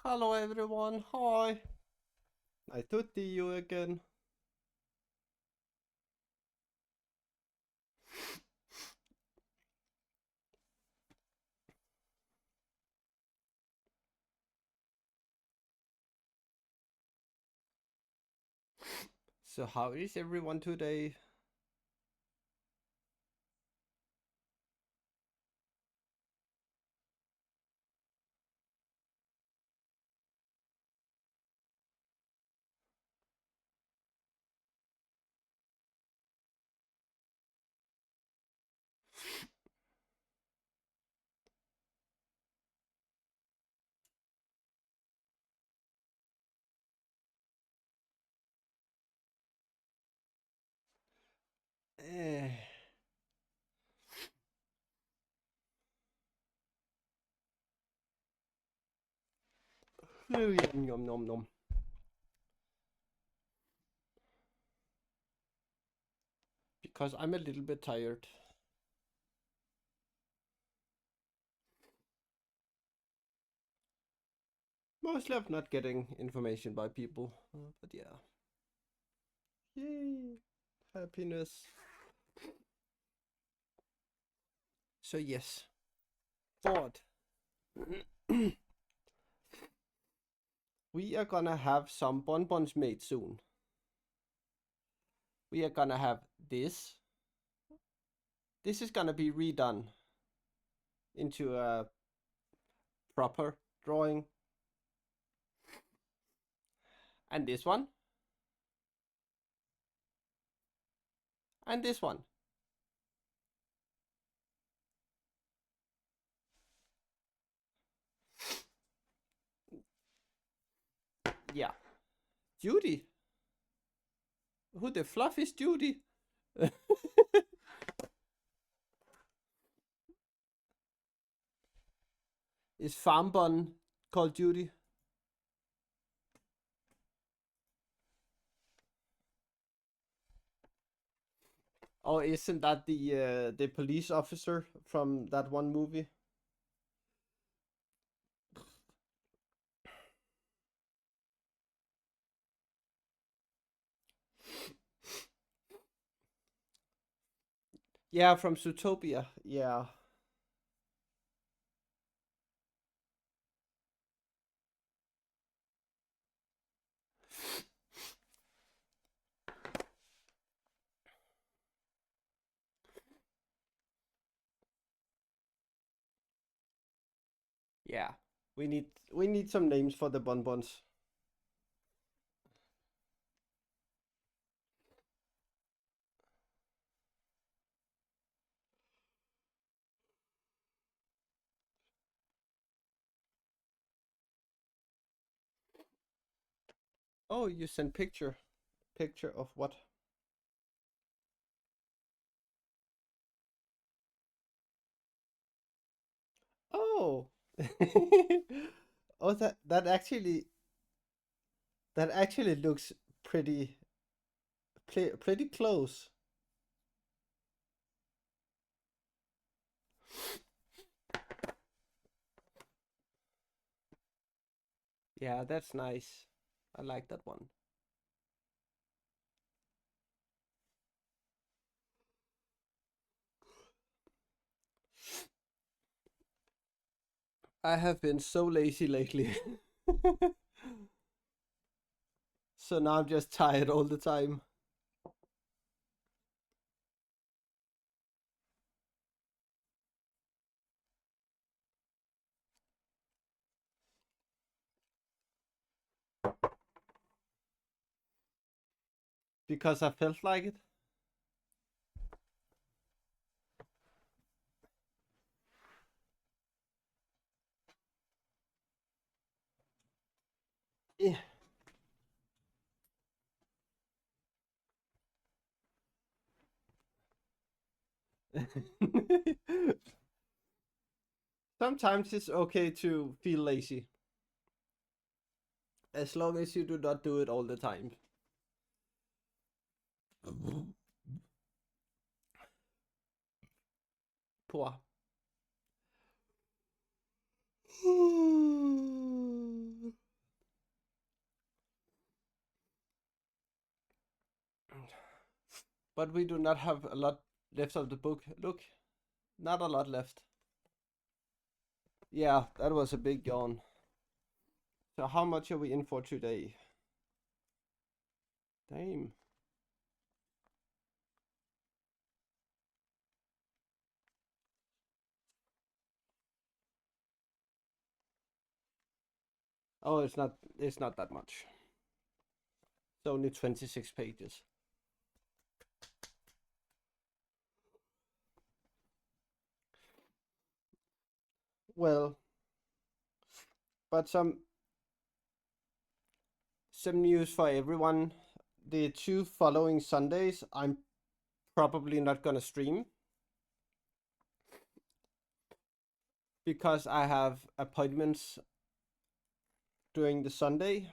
Hello everyone, hi. Nice to see you again. So how is everyone today? Eh, yum yum yum yum. Because I'm a little bit tired. Mostly of not getting information by people. But yeah. Yay. Happiness. So yes. Bored. We are gonna have some bonbons made soon. We are gonna have this. This is gonna be redone into a proper drawing. And this one. And this one. Yeah. Judy? Who the fluff is Judy? Is Farm Bun called Judy? Or isn't that the police officer from that one movie? Yeah, from Zootopia. Yeah. Yeah. We need some names for the bonbons. Oh, you sent picture. Picture of what? Oh. Oh, that actually looks pretty pretty close. Yeah, that's nice. I like that one. I have been so lazy lately. So now I'm just tired all the time. Because I felt like it. Yeah. Sometimes it's okay to feel lazy. As long as you do not do it all the time. Poor. But we do not have a lot left of the book. Look, not a lot left. Yeah, that was a big yawn. So how much are we in for today? Damn. Oh, it's not that much. It's only 26 pages. Well, but some news for everyone. The 2 following Sundays, I'm probably not gonna stream because I have appointments during the Sunday.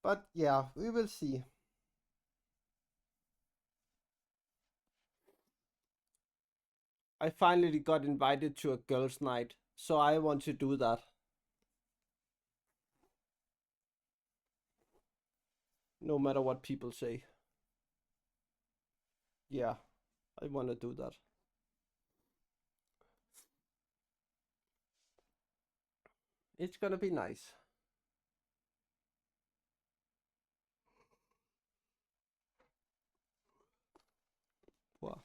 But yeah, we will see. I finally got invited to a girls' night, so I want to do that. No matter what people say. Yeah, I want to do that. It's gonna be nice. Wow.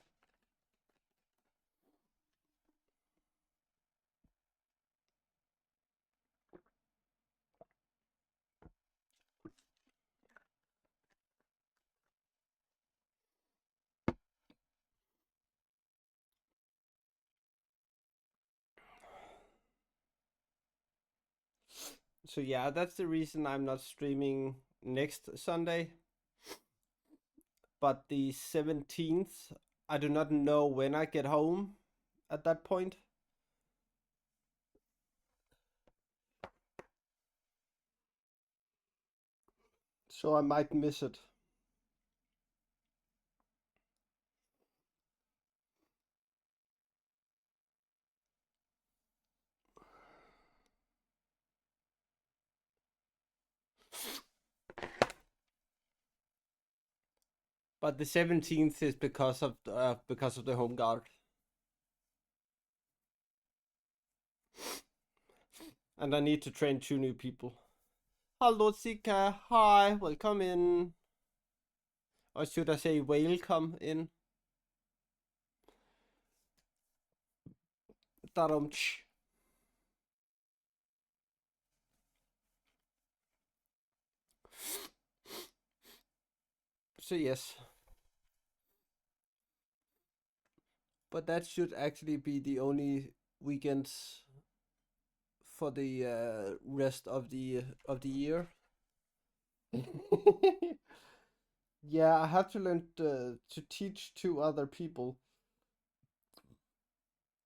So yeah, that's the reason I'm not streaming next Sunday. But the 17th, I do not know when I get home at that point. So I might miss it. But the 17th is because of the home guard. And I need to train 2 new people. Hello, Sika. Hi, welcome in. Or should I say welcome in? Darum. So yes. But that should actually be the only weekends for the rest of the year. Yeah, I have to learn to teach 2 other people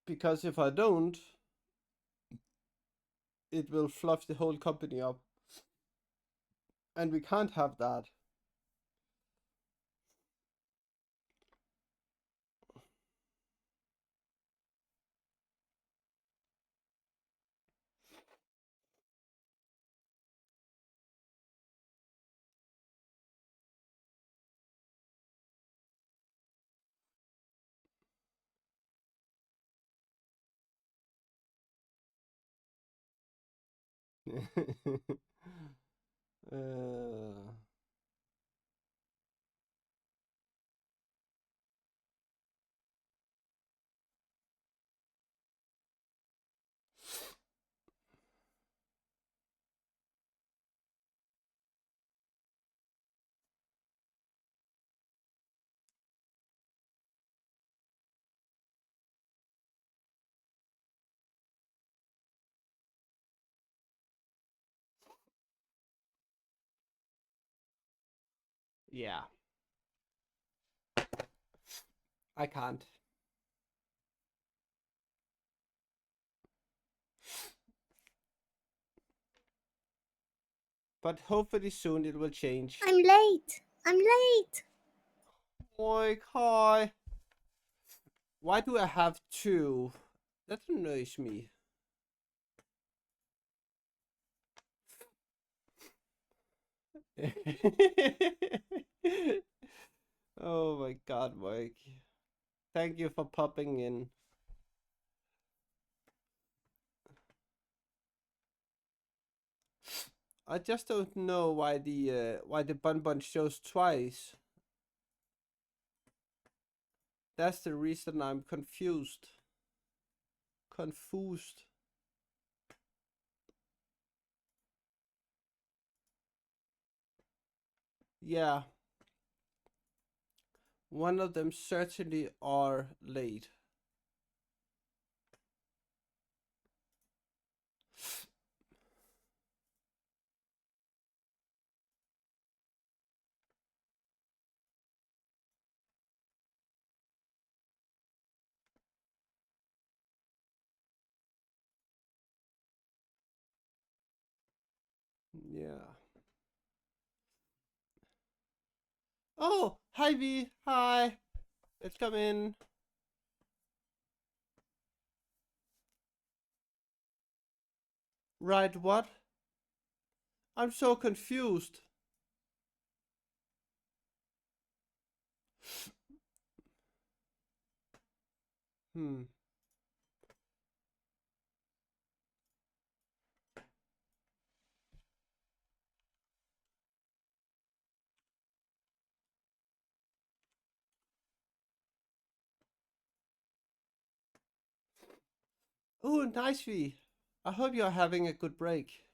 because if I don't, it will fluff the whole company up, and we can't have that. uh, yeah, I can't. But hopefully soon it will change. I'm late. I'm late. Oi, hi. Why do I have 2? That annoys me. Oh my god, Mike. Thank you for popping in. I just don't know why the bun bun shows twice. That's the reason I'm confused. Confused. Yeah. One of them certainly are late. Yeah. Oh, hi V. Hi. Let's come in. Right, what? I'm so confused. Hmm. Oh, nice V. I hope you're having a good break.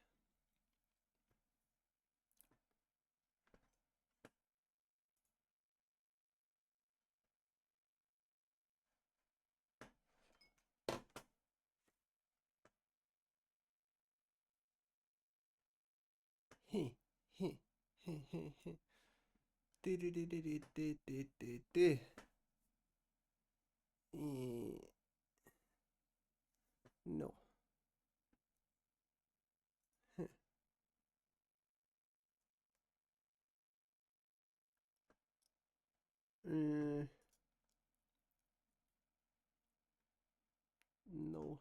Heh, heh, heh, heh, heh. Du. No. Uh, no.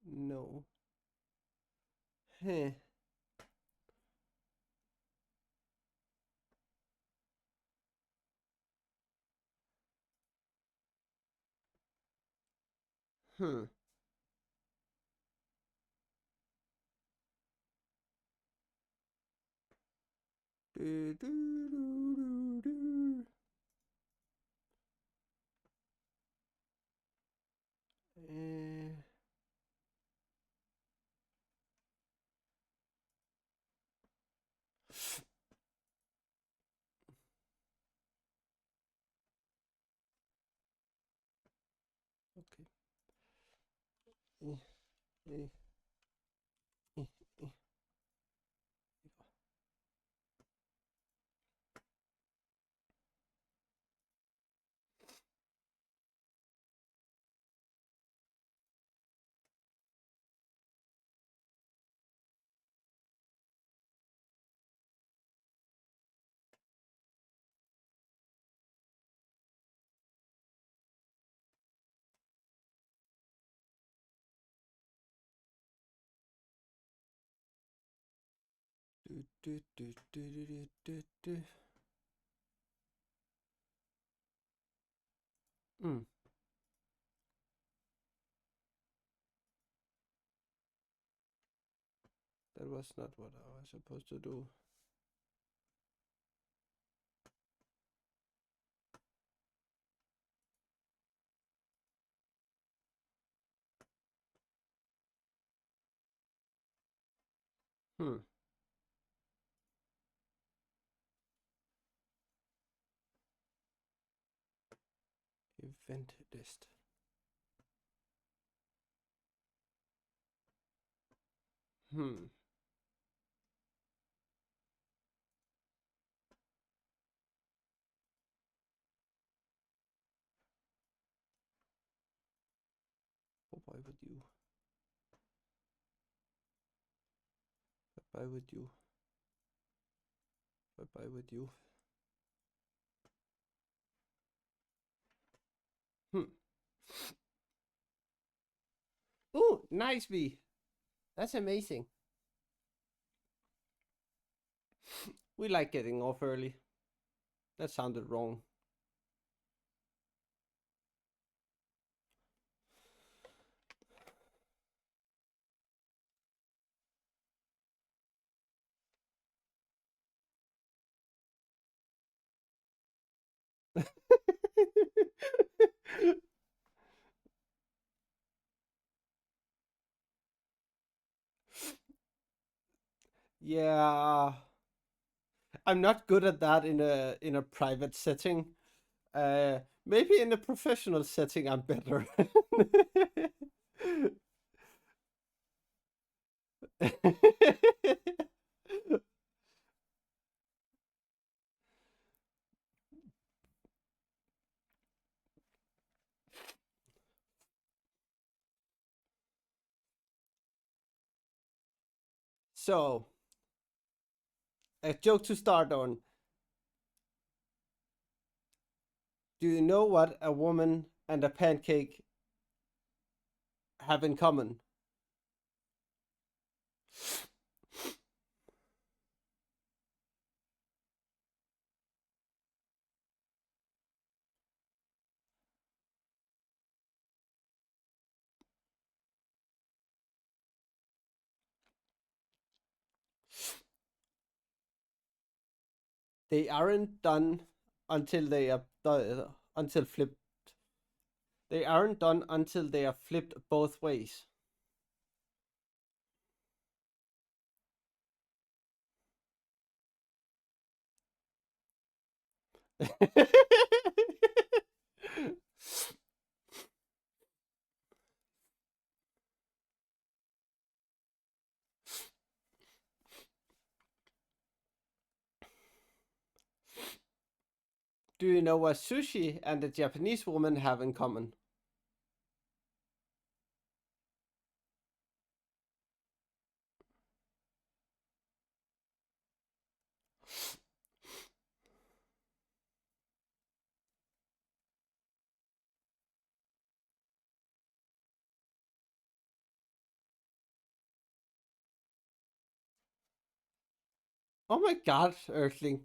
No. Heh. Hmm. Du. Uh, okay. Eh, eh, eh, eh. Du. Mm. That was not what I was supposed to do. Hmm. Event list. Hmm. Bye with you. Bye with you. Bye with you. Hmm. Oh, nice V. That's amazing. We like getting off early. That sounded wrong. Yeah, I'm not good at that in a private setting. Maybe in a professional setting, I'm better. So, a joke to start on. Do you know what a woman and a pancake have in common? They aren't done until they are until flipped. They aren't done until they are flipped both ways. Do you know what sushi and a Japanese woman have in common? Oh my god, Earthling.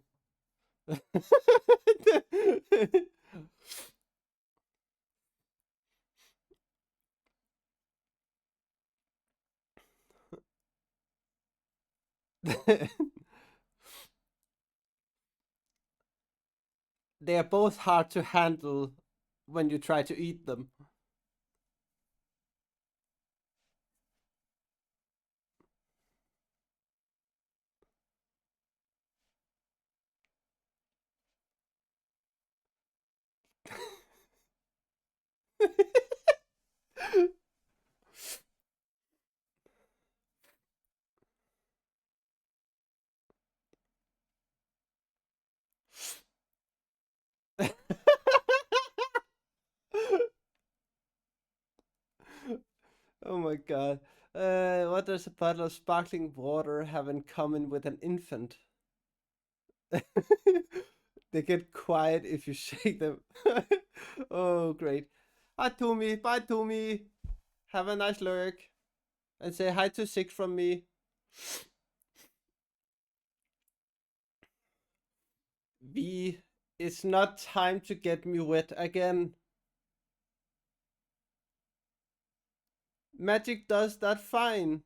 They are both hard to handle when you try to eat them. Oh my god. What does a bottle of sparkling water have in common with an infant? They get quiet if you shake them. Oh, great. Hi, Tumi. Bye, Tumi. Have a nice lurk. And say hi to Six from me. V, it's not time to get me wet again. Magic does that fine.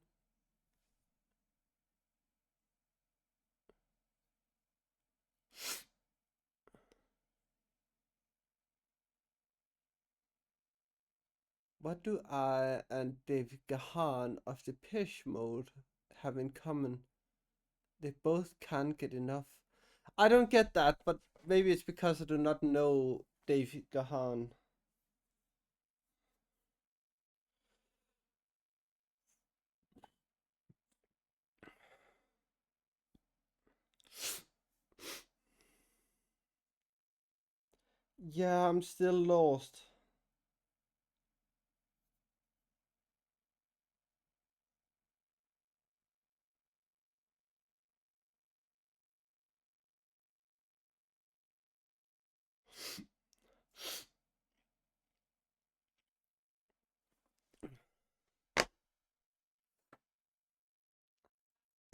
What do I and David Gahan of the Pish mode have in common? They both can't get enough. I don't get that, but maybe it's because I do not know David Gahan. Yeah, I'm still lost.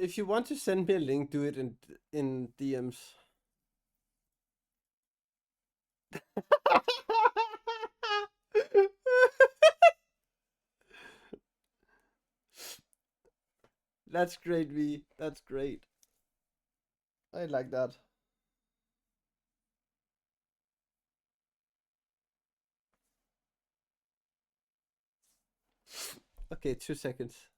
If you want to send me a link, do it in DMs. That's great, V. That's great. I like that. Okay, 2 seconds.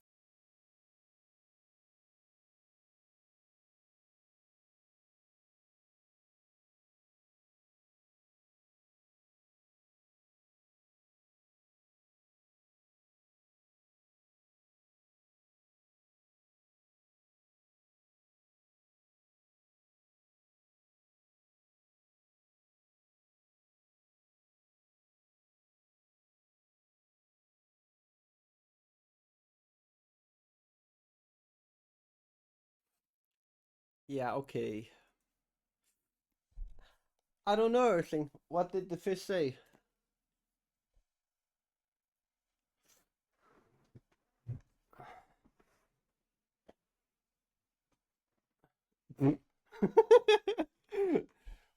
Yeah, okay. I don't know, Earthling. What did the fish say?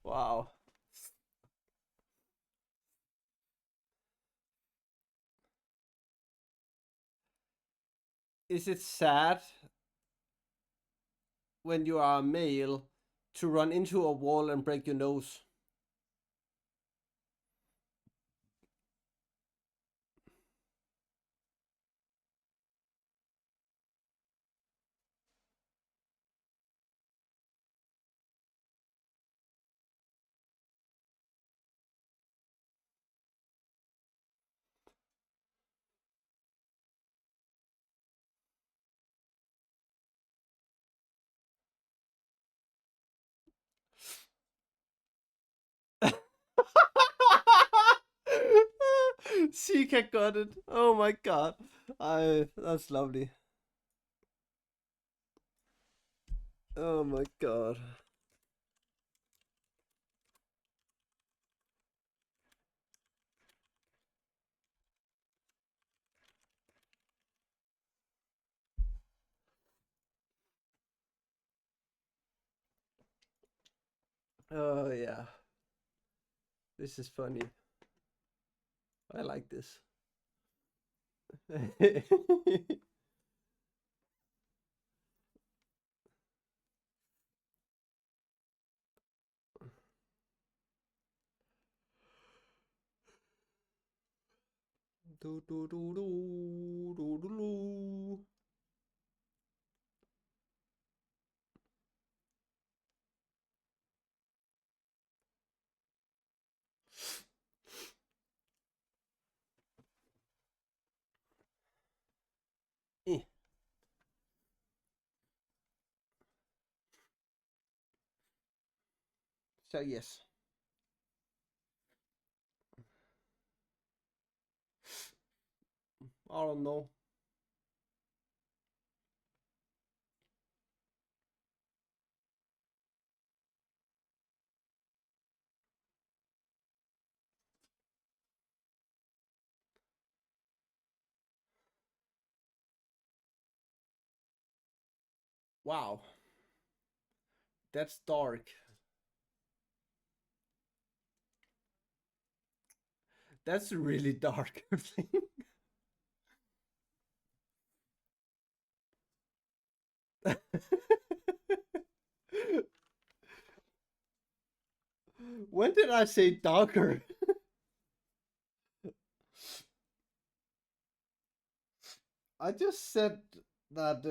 Wow. Is it sad when you are a male to run into a wall and break your nose? Seeker got it. Oh my god. That's lovely. Oh my god. Oh yeah. This is funny. I like this. Do, do, do, do, do, do, do. Eh. So yes. I don't know. Wow. That's dark. That's really dark. When did I say darker? I just said that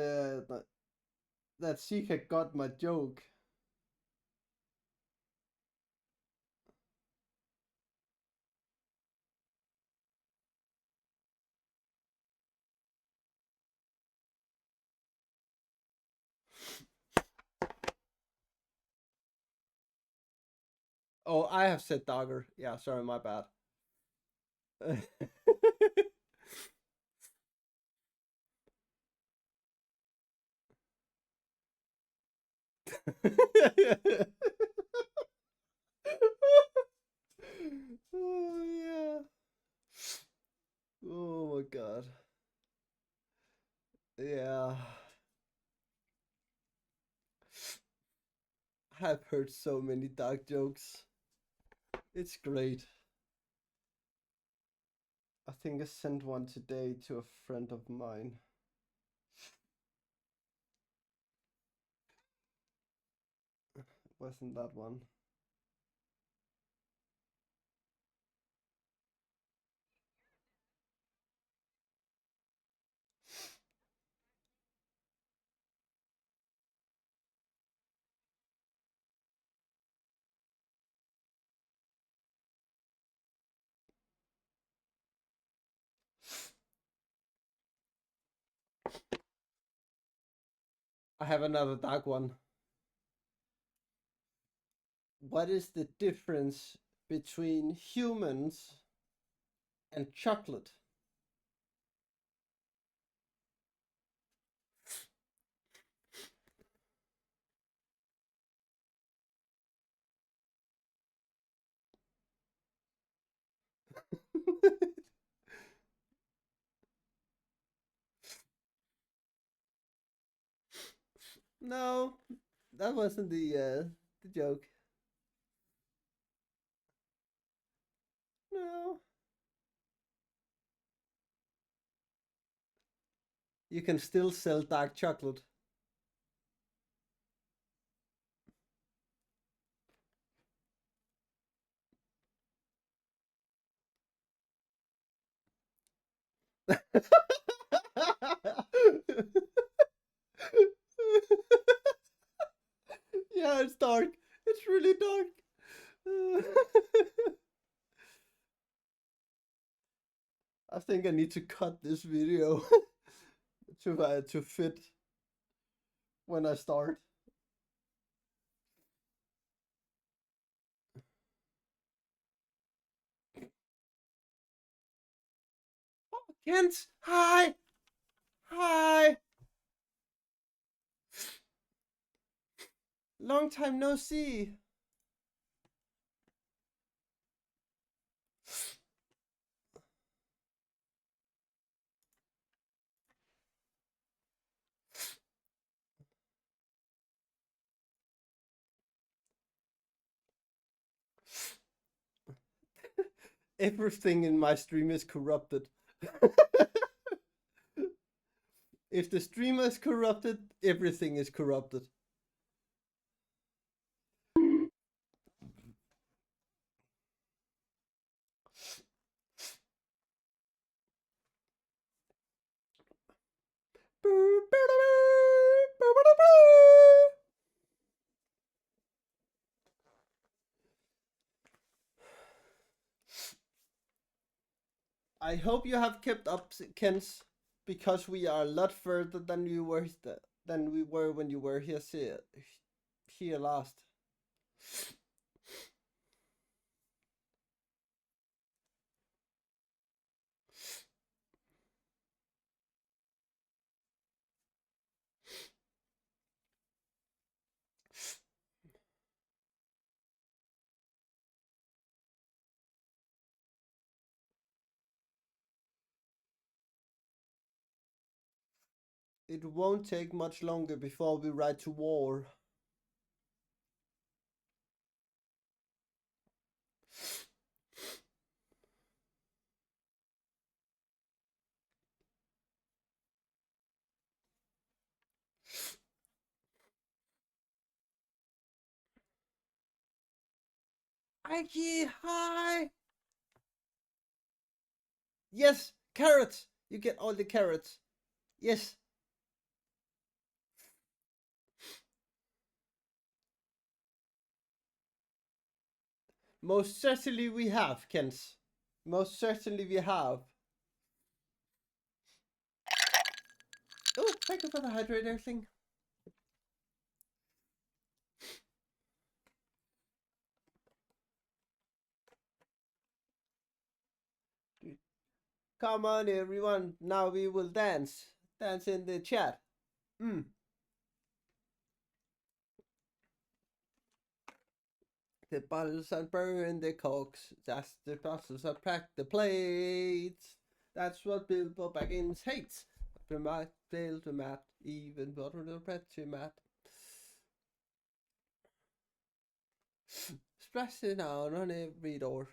that she had got my joke. Oh, I have said dogger. Yeah, sorry, my bad. Oh yeah. Oh my god. Yeah. I've heard so many dark jokes. It's great. I think I sent one today to a friend of mine. Wasn't that one? I have another dark one. What is the difference between humans and chocolate? No, that wasn't the joke. No. You can still sell dark chocolate. Yeah, it's dark. It's really dark. I think I need to cut this video to fit when I start. Kent, hi, hi. Long time no see. Everything in my stream is corrupted. If the streamer is corrupted, everything is corrupted. I hope you have kept up, Kens, because we are a lot further than we were when you were here last. It won't take much longer before we ride to war. Ike, hi! Yes, carrots! You get all the carrots. Yes. Most certainly we have, Kens. Most certainly we have. Oh, thank you for the hydrator thing. Come on, everyone. Now we will dance. Dance in the chat. The bottles and burn the cocks. That's the bottles that crack the plates. That's what Bilbo Baggins hates. The might fail to mat, even butter the bread to mat. Splash it down on every door.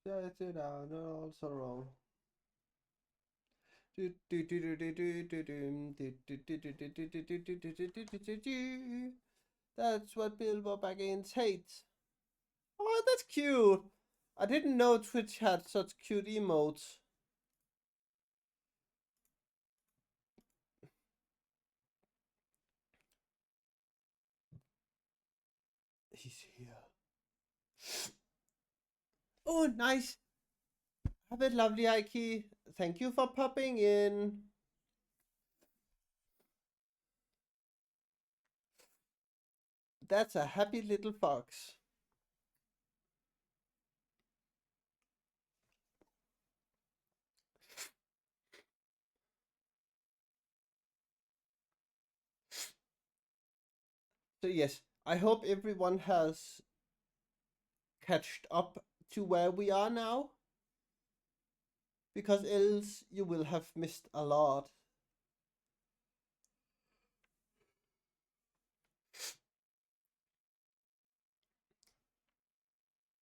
Splash it down all sorrow. That's what Bilbo Baggins hates. Oh, that's cute. I didn't know Twitch had such cute emotes. He's here. Oh, nice. Have it lovely, Ike. Thank you for popping in. That's a happy little fox. So yes, I hope everyone has catched up to where we are now, because else you will have missed a lot.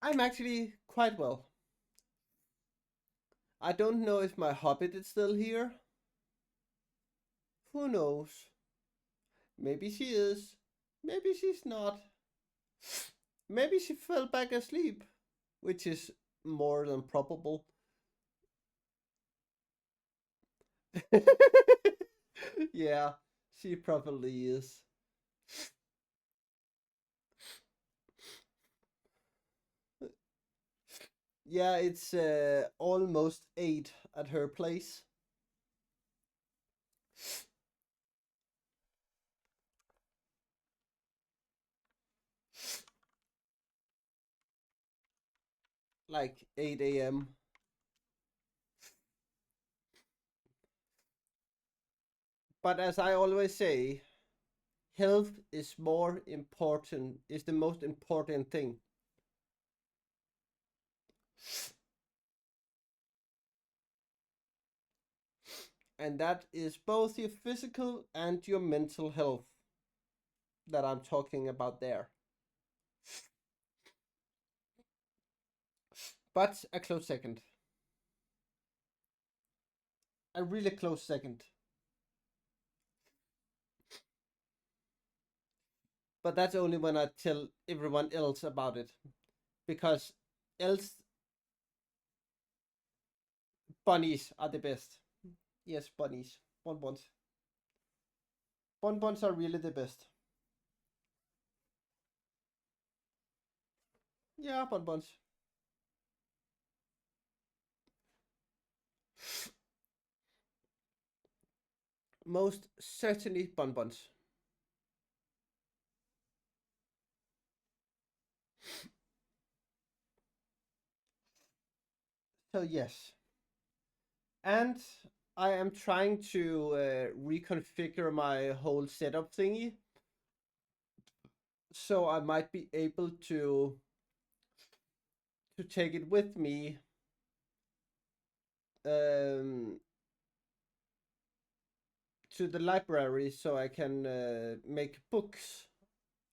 I'm actually quite well. I don't know if my hobbit is still here. Who knows? Maybe she is. Maybe she's not. Maybe she fell back asleep, which is more than probable. Yeah, she probably is. Yeah, it's almost 8 at her place. Like 8 a.m. But as I always say, health is the most important thing. And that is both your physical and your mental health that I'm talking about there. But a close second. A really close second. But that's only when I tell everyone else about it. Because else, bunnies are the best. Yes, bunnies. Bonbons. Bonbons are really the best. Yeah, bonbons. Most certainly bonbons. So, yes. And I am trying to reconfigure my whole setup thingy. So I might be able to take it with me um, to the library so I can make books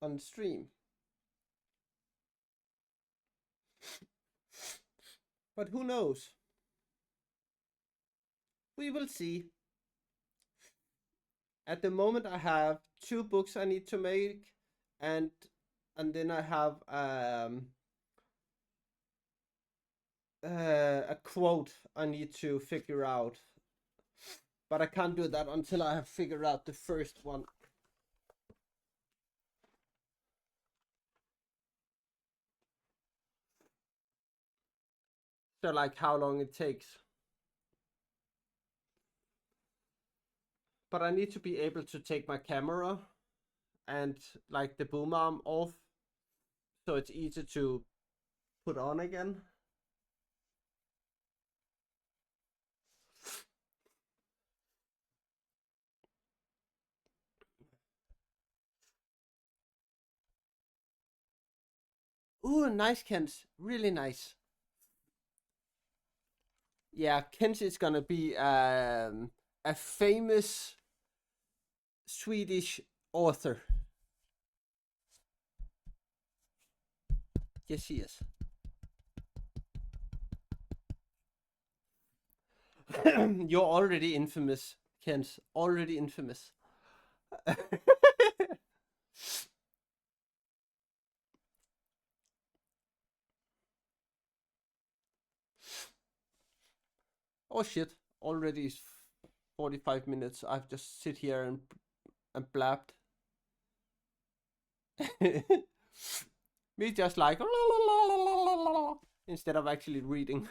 on stream. But who knows? We will see. At the moment, I have 2 books I need to make, and then I have a quote I need to figure out. But I can't do that until I have figured out the first one. So, like, how long it takes. But I need to be able to take my camera and, like, the boom arm off, so it's easy to put on again. Ooh, nice, Kent. Really nice. Yeah, Kent is gonna be a famous Swedish author. Yes, he is. You're already infamous, Kent. Already infamous. Oh shit! Already 45 minutes. I've just sit here and blabbed. Me just like instead of actually reading.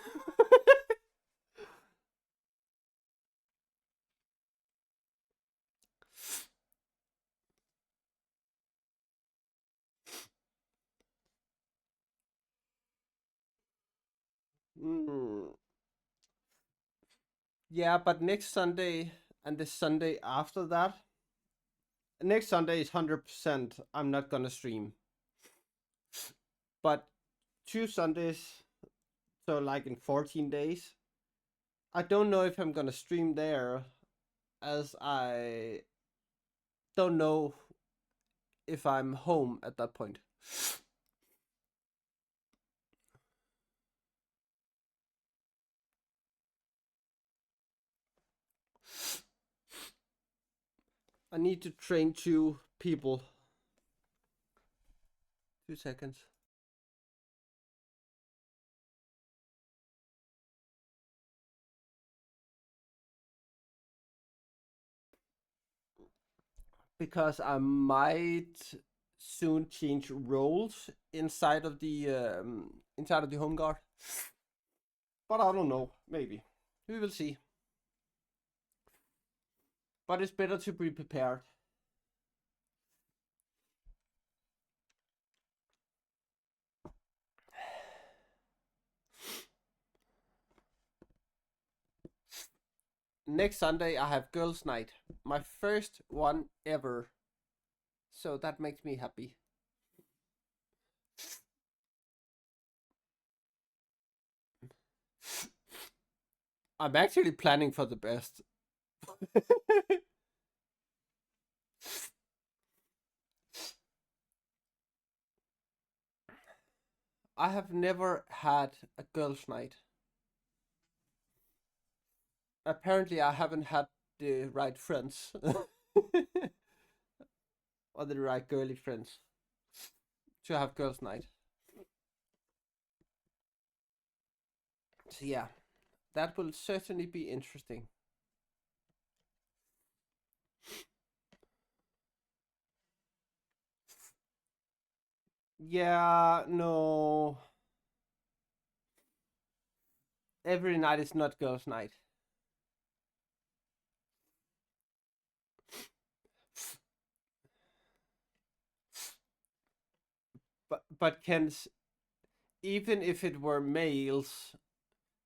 Mm. Yeah, but next Sunday and the Sunday after that, next Sunday is 100%. I'm not gonna stream. But 2 Sundays, so like in 14 days, I don't know if I'm gonna stream there, as I don't know if I'm home at that point. I need to train 2 people. 2 seconds. Because I might soon change roles inside of the home guard. But I don't know. Maybe we will see. But it's better to be prepared. Next Sunday I have girls' night, my first one ever. So that makes me happy. I'm actually planning for the best. I have never had a girls' night. Apparently, I haven't had the right friends or the right girly friends to have girls' night. So yeah, that will certainly be interesting. Yeah, no. Every night is not girls' night. But Ken's, even if it were males,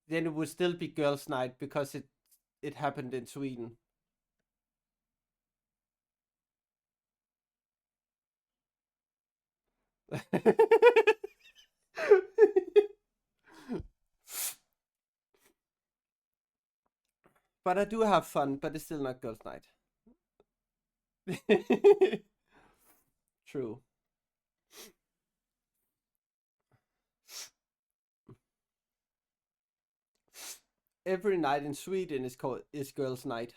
then it would still be girls' night because it happened in Sweden. But I do have fun, but it's still not girls' night. True. Every night in Sweden is girls' night.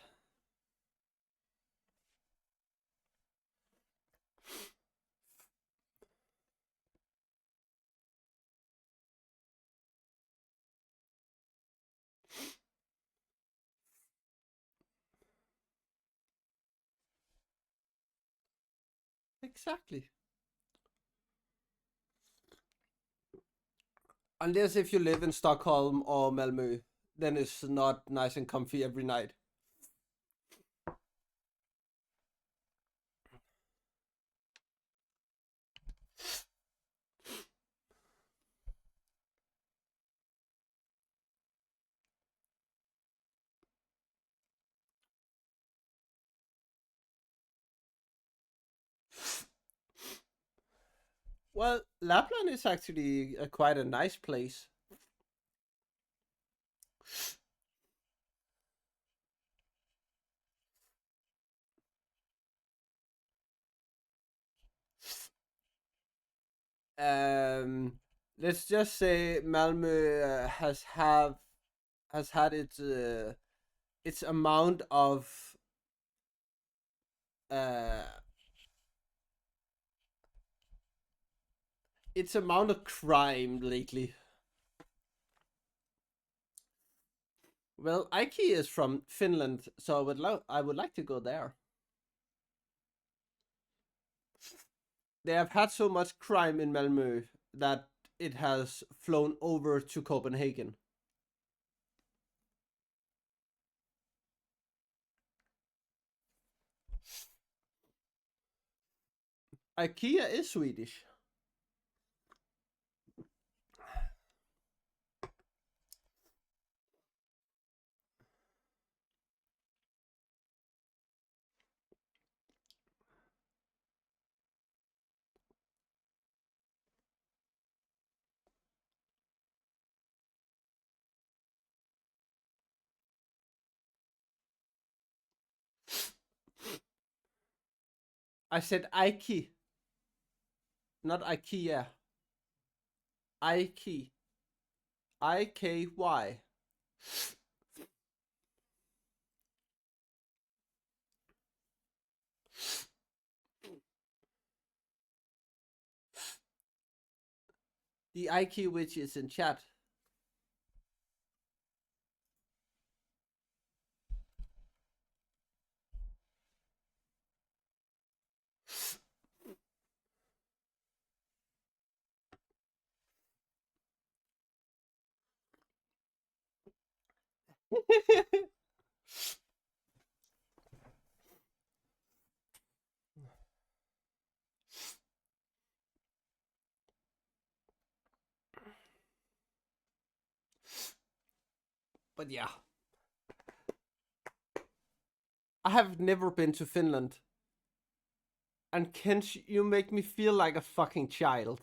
Exactly. Unless if you live in Stockholm or Malmö, then it's not nice and comfy every night. Well, Lapland is actually quite a nice place. Um, let's just say Malmö has had its amount of uh its amount of crime lately. Well, Ikea is from Finland, so I would like to go there. They have had so much crime in Malmö that it has flown over to Copenhagen. IKEA is Swedish. I said IKEA, not IKEA. IKEA. IKY. The IKEA which is in chat. But yeah, I have never been to Finland. And Kench, you make me feel like a fucking child.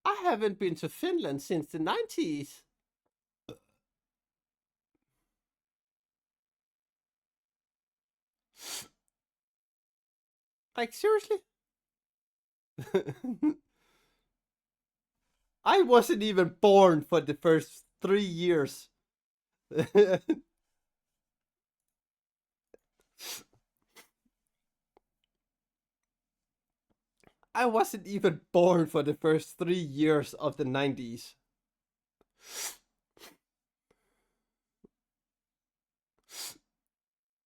I haven't been to Finland since the 90s. Like, seriously? I wasn't even born for the first 3 years. I wasn't even born for the first 3 years of the 90s.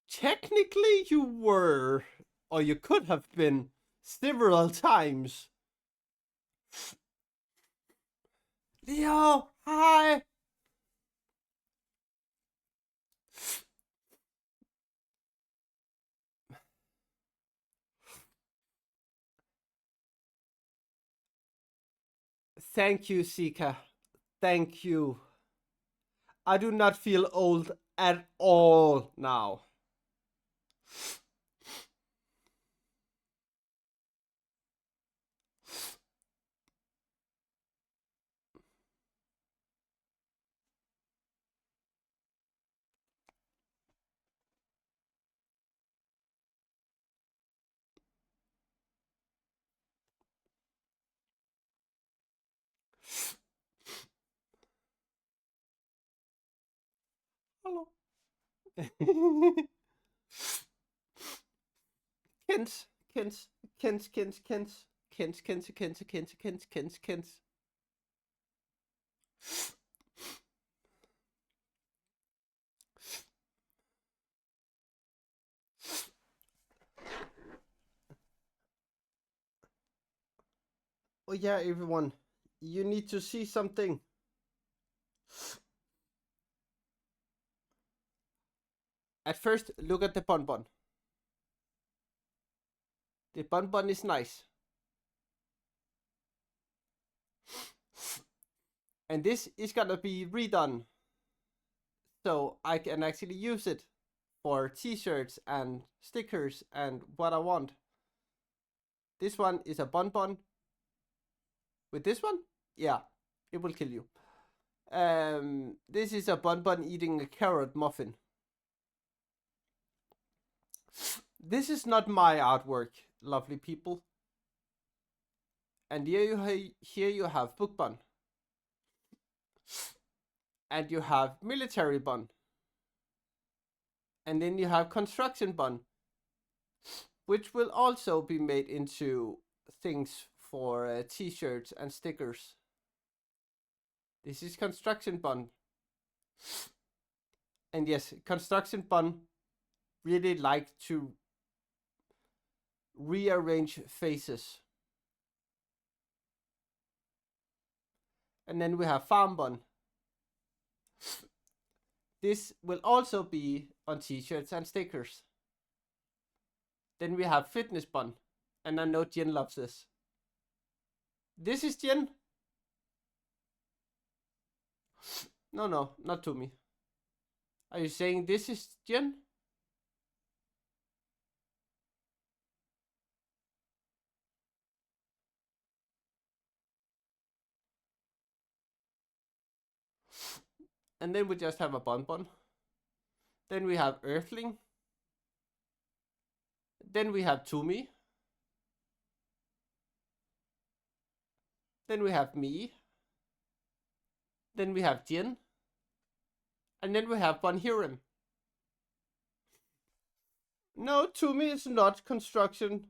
Technically, you were, or you could have been, several times. Leo, hi! Thank you, Sika. Thank you. I do not feel old at all now. Hello. Kent, Kent, Kent, Kent, Kent, Kent, Kent, Kent, Kent, Kent, Kent, Kent. Oh yeah, everyone, you need to see something. At first, look at the bonbon. The bonbon is nice. And this is gonna be redone. So I can actually use it for t-shirts and stickers and what I want. This one is a bonbon. With this one? Yeah, it will kill you. This is a bonbon eating a carrot muffin. This is not my artwork, lovely people. And here you have book bun. And you have military bun. And then you have construction bun, which will also be made into things for t-shirts and stickers. This is construction bun. And yes, construction bun really like to rearrange faces. And then we have farm bun. This will also be on t-shirts and stickers. Then we have fitness bun. And I know Jen loves this. This is Jen. No, not to me. Are you saying this is Jen? And then we just have a bun bun. Then we have Earthling. Then we have Tumi. Then we have me. Then we have Jen. And then we have Bonhiram. No, Tumi is not construction.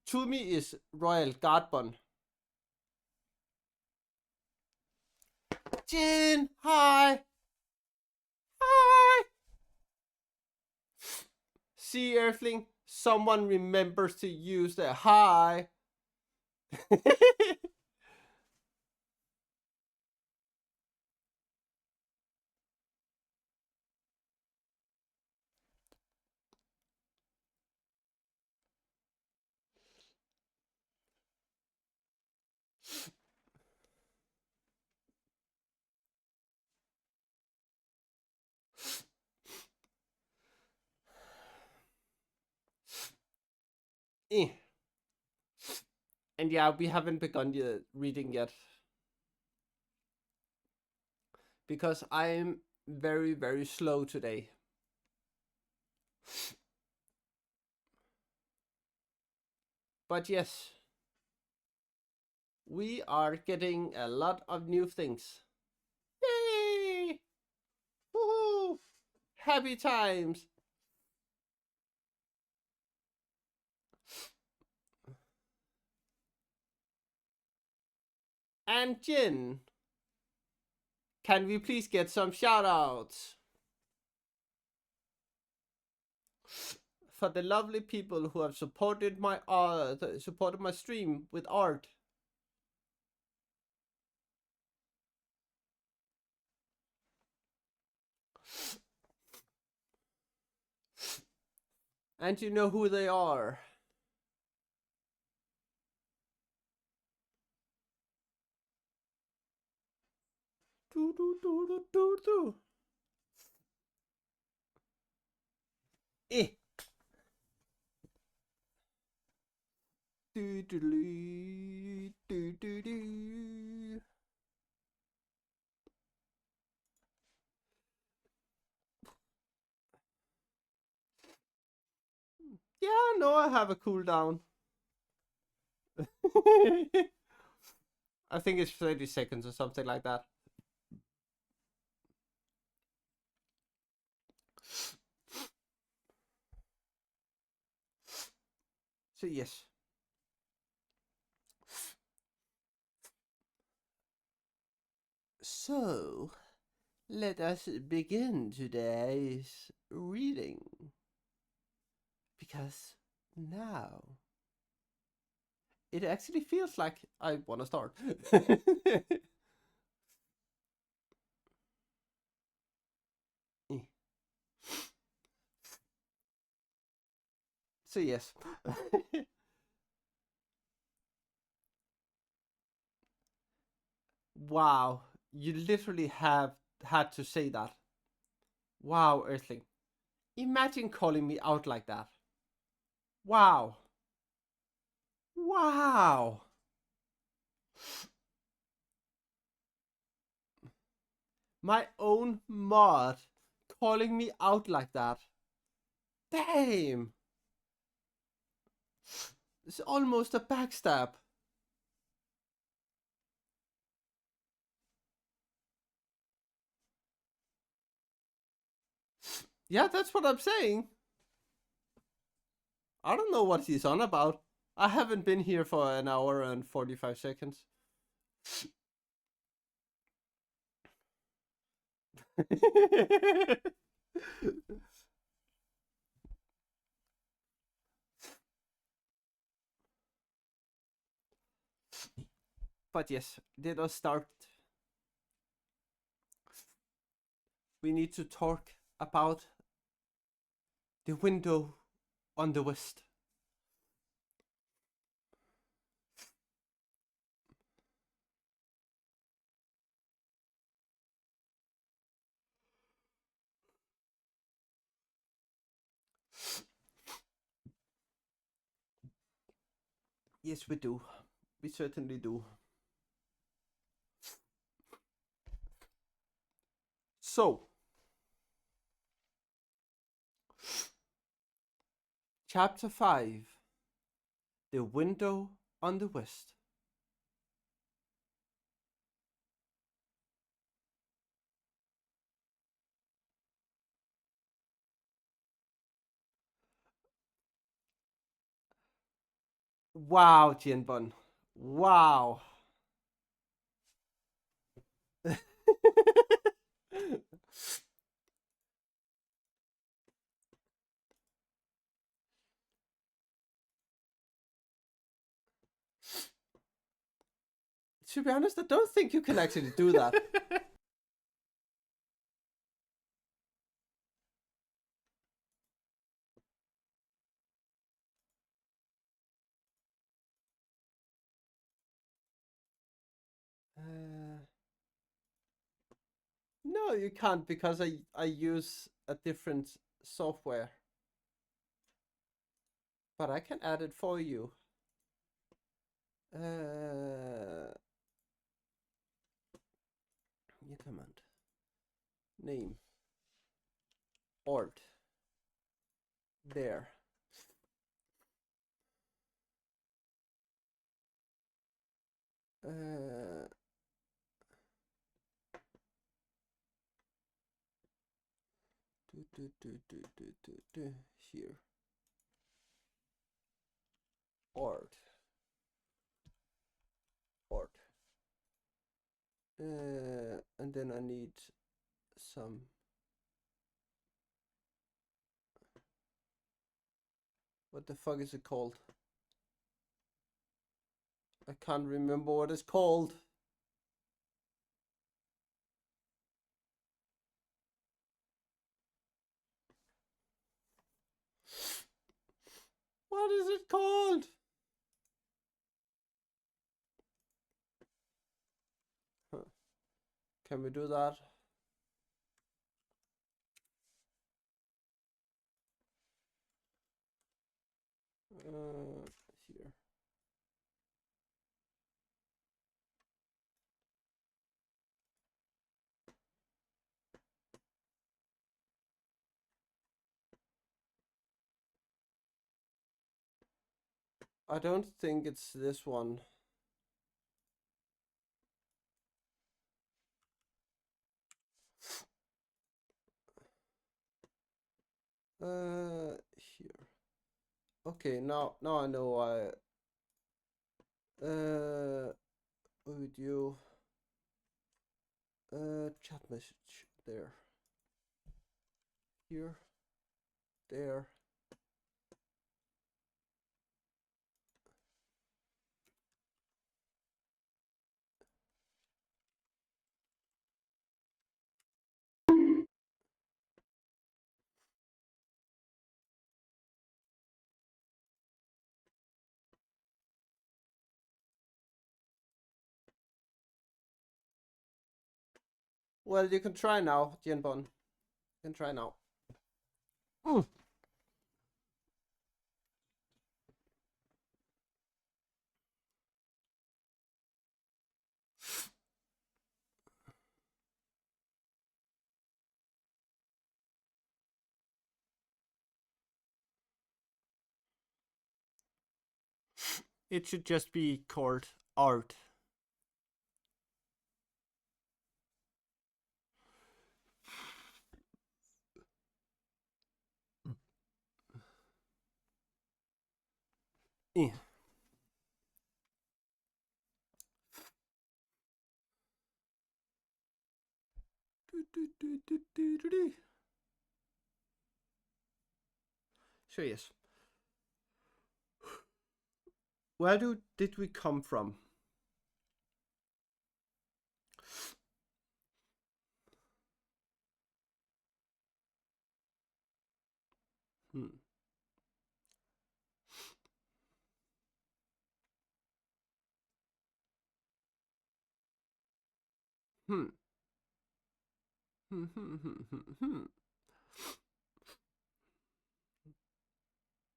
Tumi is Royal Guard bun. Jen, hi. Hi. See, Earthling, someone remembers to use the hi. Eh. And yeah, we haven't begun the reading yet. Because I'm very, very slow today. But yes, we are getting a lot of new things. Yay! Woohoo! Happy times! And Jin, can we please get some shoutouts? For the lovely people who have supported my stream with art. And you know who they are. Do do do do do do. Eh. Do do do do do do. Yeah, no, I have a cooldown. I think it's 30 seconds or something like that. So yes. So, let us begin today's reading. Because now it actually feels like I want to start. So yes. Wow, you literally have had to say that. Wow, Earthling. Imagine calling me out like that. Wow. Wow. My own mod calling me out like that. Damn. It's almost a backstab. Yeah, that's what I'm saying. I don't know what he's on about. I haven't been here for an hour and 45 seconds. But yes, let us start. We need to talk about the window on the west. Yes, we do. We certainly do. So, Chapter 5, The Window on the West. Wow, Jianbun. Wow. To be honest, I don't think you can actually do that. Uh, no, you can't because I use a different software. But I can add it for you. New command. Name. Alt. There. Uh, Here. Alt. Alt. And then I need some. What the fuck is it called? I can't remember what it's called. What is it called? Huh. Can we do that? Here. I don't think it's this one. Here. Okay, now I know why. Audio. Chat message there. Here. There. Well, you can try now, Jianbon. You can try now. Mm. It should just be called art. Eh. So yes, did we come from? Hmm. Hmm. Hmm. Hmm. Hmm. Hmm.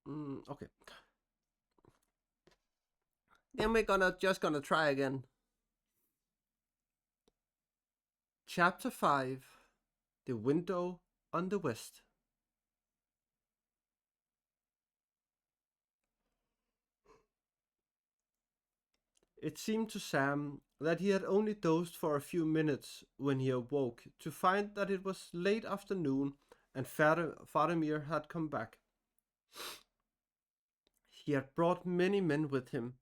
Hmm. Okay. Then we're gonna just gonna try again. Chapter 5. The Window on the West. It seemed to Sam that he had only dozed for a few minutes when he awoke to find that it was late afternoon and Faramir had come back. He had brought many men with him.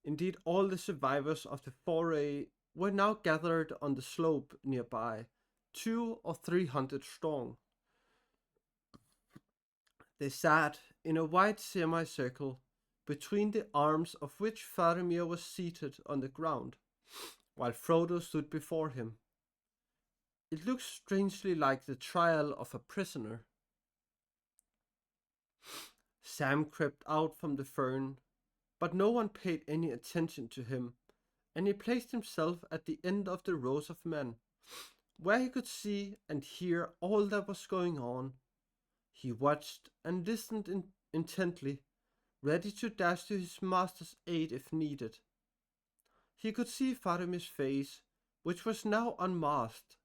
Indeed, all the survivors of the foray were now gathered on the slope nearby, 200 or 300 strong. They sat in a wide semicircle, between the arms of which Faramir was seated on the ground, while Frodo stood before him. It looked strangely like the trial of a prisoner. Sam crept out from the fern, but no one paid any attention to him, and he placed himself at the end of the rows of men, where he could see and hear all that was going on. He watched and listened intently, ready to dash to his master's aid if needed. He could see Faramir's face, which was now unmasked.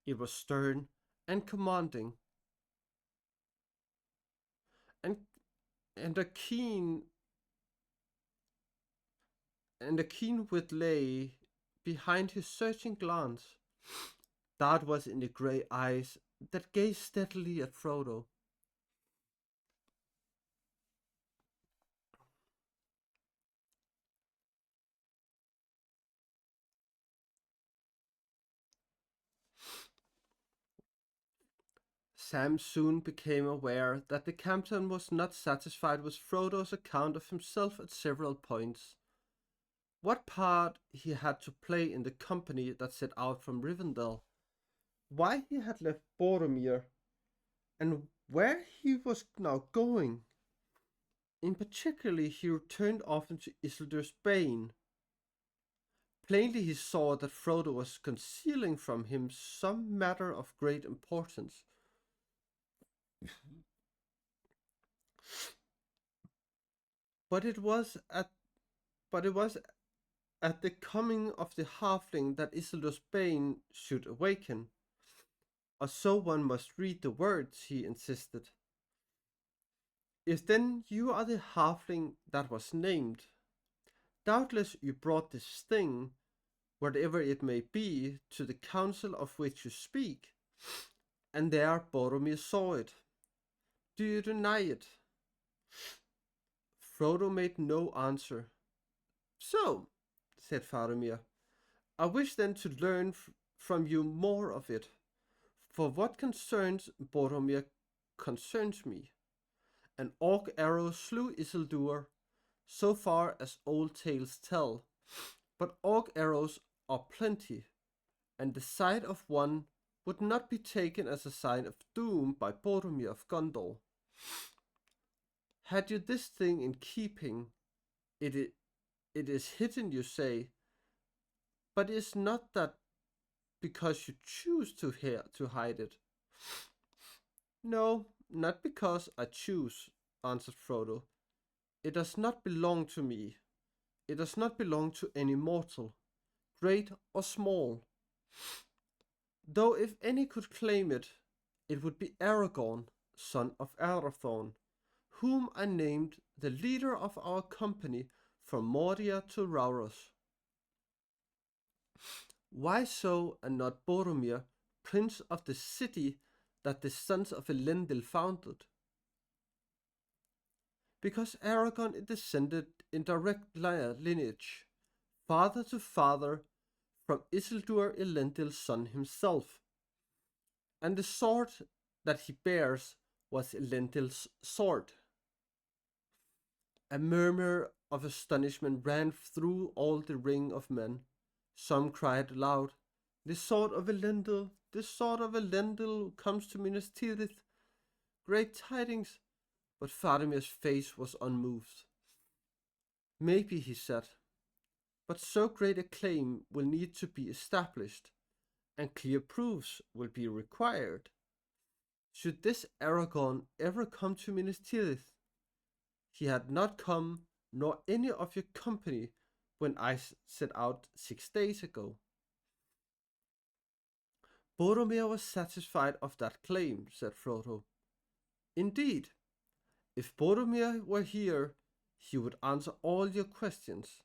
It was stern and commanding, and and a keen wit lay behind his searching glance. That was in the grey eyes that gazed steadily at Frodo. Sam soon became aware that the captain was not satisfied with Frodo's account of himself at several points. What part he had to play in the company that set out from Rivendell, why he had left Boromir, and where he was now going. In particular, he returned often to Isildur's Bane. Plainly he saw that Frodo was concealing from him some matter of great importance. But it was at the coming of the halfling that Isildur's Bane should awaken. Or so one must read the words, he insisted. If then you are the halfling that was named, doubtless you brought this thing, whatever it may be, to the council of which you speak, and there Boromir saw it. Do you deny it? Frodo made no answer. So, said Faramir, I wish then to learn from you more of it. For what concerns Boromir concerns me. An orc arrow slew Isildur, so far as old tales tell, but orc arrows are plenty, and the sight of one would not be taken as a sign of doom by Boromir of Gondor. Had you this thing in keeping, it is hidden, you say, but is not that because you choose to hide it? No, not because I choose, answered Frodo. It does not belong to me. It does not belong to any mortal, great or small. Though if any could claim it, it would be Aragorn, son of Arathorn, whom I named the leader of our company from Moria to Rauros. Why so, and not Boromir, prince of the city that the sons of Elendil founded? because Aragon is descended in direct lineage, father to father, from Isildur Elendil's son himself, and the sword that he bears was Elendil's sword. A murmur of astonishment ran through all the ring of men. Some cried aloud, "The sword of Elendil! The sword of Elendil comes to Minas Tirith! Great tidings!" But Faramir's face was unmoved. "Maybe," he said, "but so great a claim will need to be established, and clear proofs will be required. Should this Aragon ever come to Minas Tirith, he had not come, nor any of your company, when I set out 6 days ago." Boromir was satisfied of that claim, said Frodo. "Indeed, if Boromir were here, he would answer all your questions.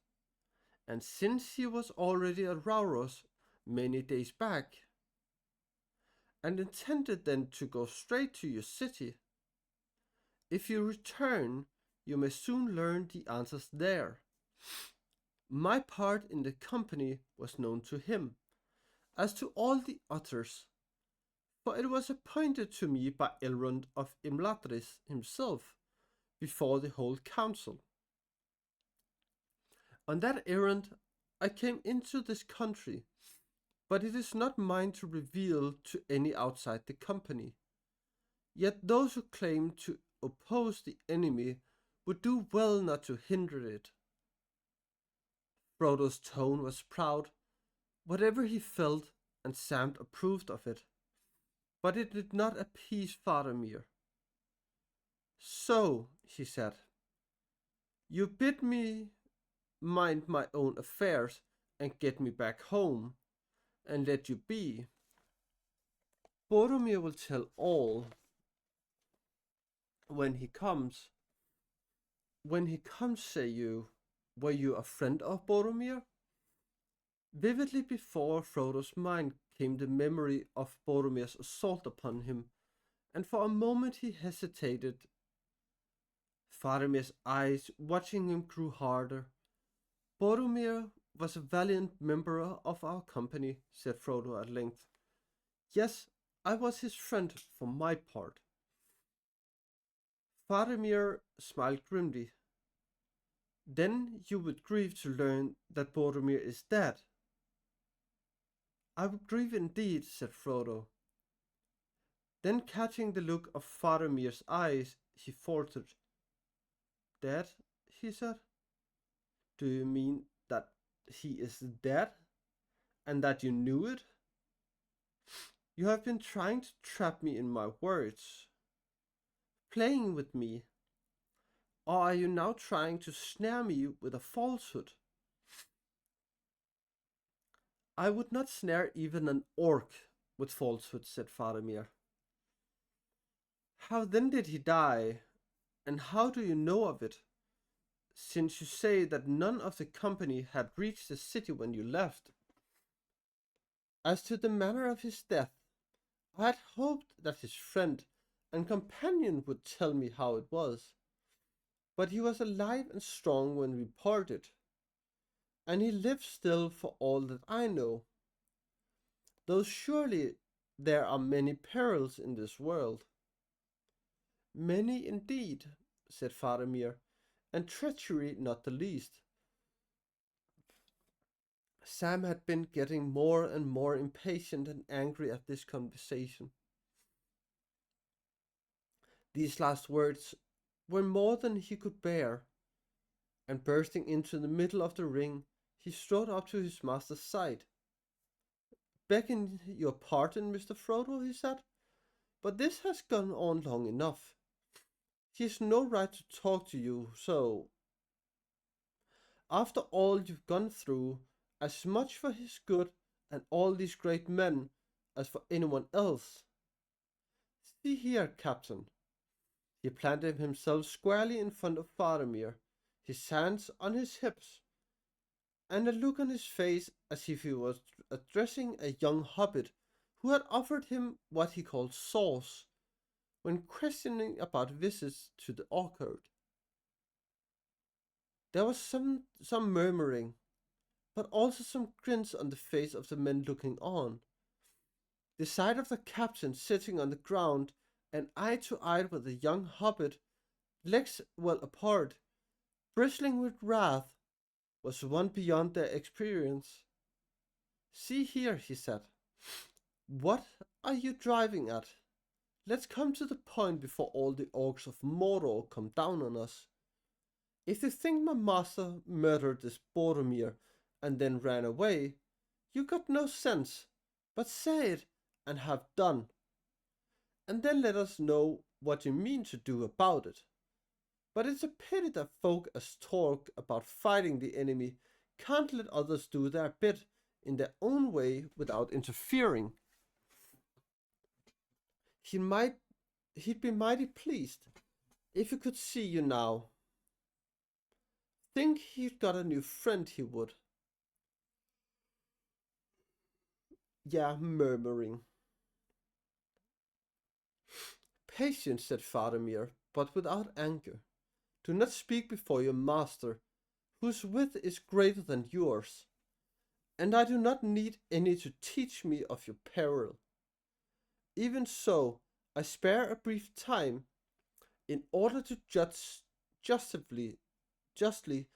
And since he was already at Rauros many days back, and intended then to go straight to your city, if you return, you may soon learn the answers there. My part in the company was known to him, as to all the others, for it was appointed to me by Elrond of Imladris himself, before the whole council. On that errand I came into this country, but it is not mine to reveal to any outside the company. Yet those who claim to oppose the enemy would do well not to hinder it." Frodo's tone was proud, whatever he felt, and Sam approved of it. But it did not appease Faramir. "So," he said, "you bid me mind my own affairs and get me back home, and let you be. Boromir will tell all when he comes." "When he comes, say you? Were you a friend of Boromir?" Vividly before Frodo's mind came the memory of Boromir's assault upon him, and for a moment he hesitated. Faramir's eyes, watching him, grew harder. "Boromir was a valiant member of our company," said Frodo at length. "Yes, I was his friend for my part." Faramir smiled grimly. "Then you would grieve to learn that Boromir is dead." "I would grieve indeed," said Frodo. Then, catching the look of Faramir's eyes, he faltered. "Dead?" he said. "Do you mean that he is dead, and that you knew it? You have been trying to trap me in my words, playing with me. Or are you now trying to snare me with a falsehood?" "I would not snare even an orc with falsehood," said Faramir. "How then did he die, and how do you know of it, since you say that none of the company had reached the city when you left? As to the manner of his death, I had hoped that his friend and companion would tell me how it was, but he was alive and strong when we parted, and he lives still for all that I know. Though surely there are many perils in this world." "Many indeed," said Faramir, "and treachery not the least." Sam had been getting more and more impatient and angry at this conversation. These last words were more than he could bear, and bursting into the middle of the ring, he strode up to his master's side. "Begging your pardon, Mr. Frodo," he said, "but this has gone on long enough. He has no right to talk to you so. After all you've gone through, as much for his good and all these great men as for anyone else. See here, Captain." He planted himself squarely in front of Faramir, his hands on his hips, and a look on his face as if he was addressing a young hobbit who had offered him what he called sauce when questioning about visits to the orchard. There was some murmuring, but also some grins on the face of the men looking on. The sight of the captain sitting on the ground and eye to eye with the young hobbit, legs well apart, bristling with wrath, was one beyond their experience. See here, he said. What are you driving at? Let's come to the point before all the orcs of Mordor come down on us. If you think my master murdered this Boromir and then ran away, you got no sense. But say it and have done, and then let us know what you mean to do about it. But it's a pity that folk as talk about fighting the enemy can't let others do their bit in their own way without interfering. He might he'd be mighty pleased if he could see you now. Think he'd got a new friend, he would. Yeah, murmuring. Patience, said Faramir, but without anger. Do not speak before your master, whose wit is greater than yours, and I do not need any to teach me of your peril. Even so, I spare a brief time in order to judge justly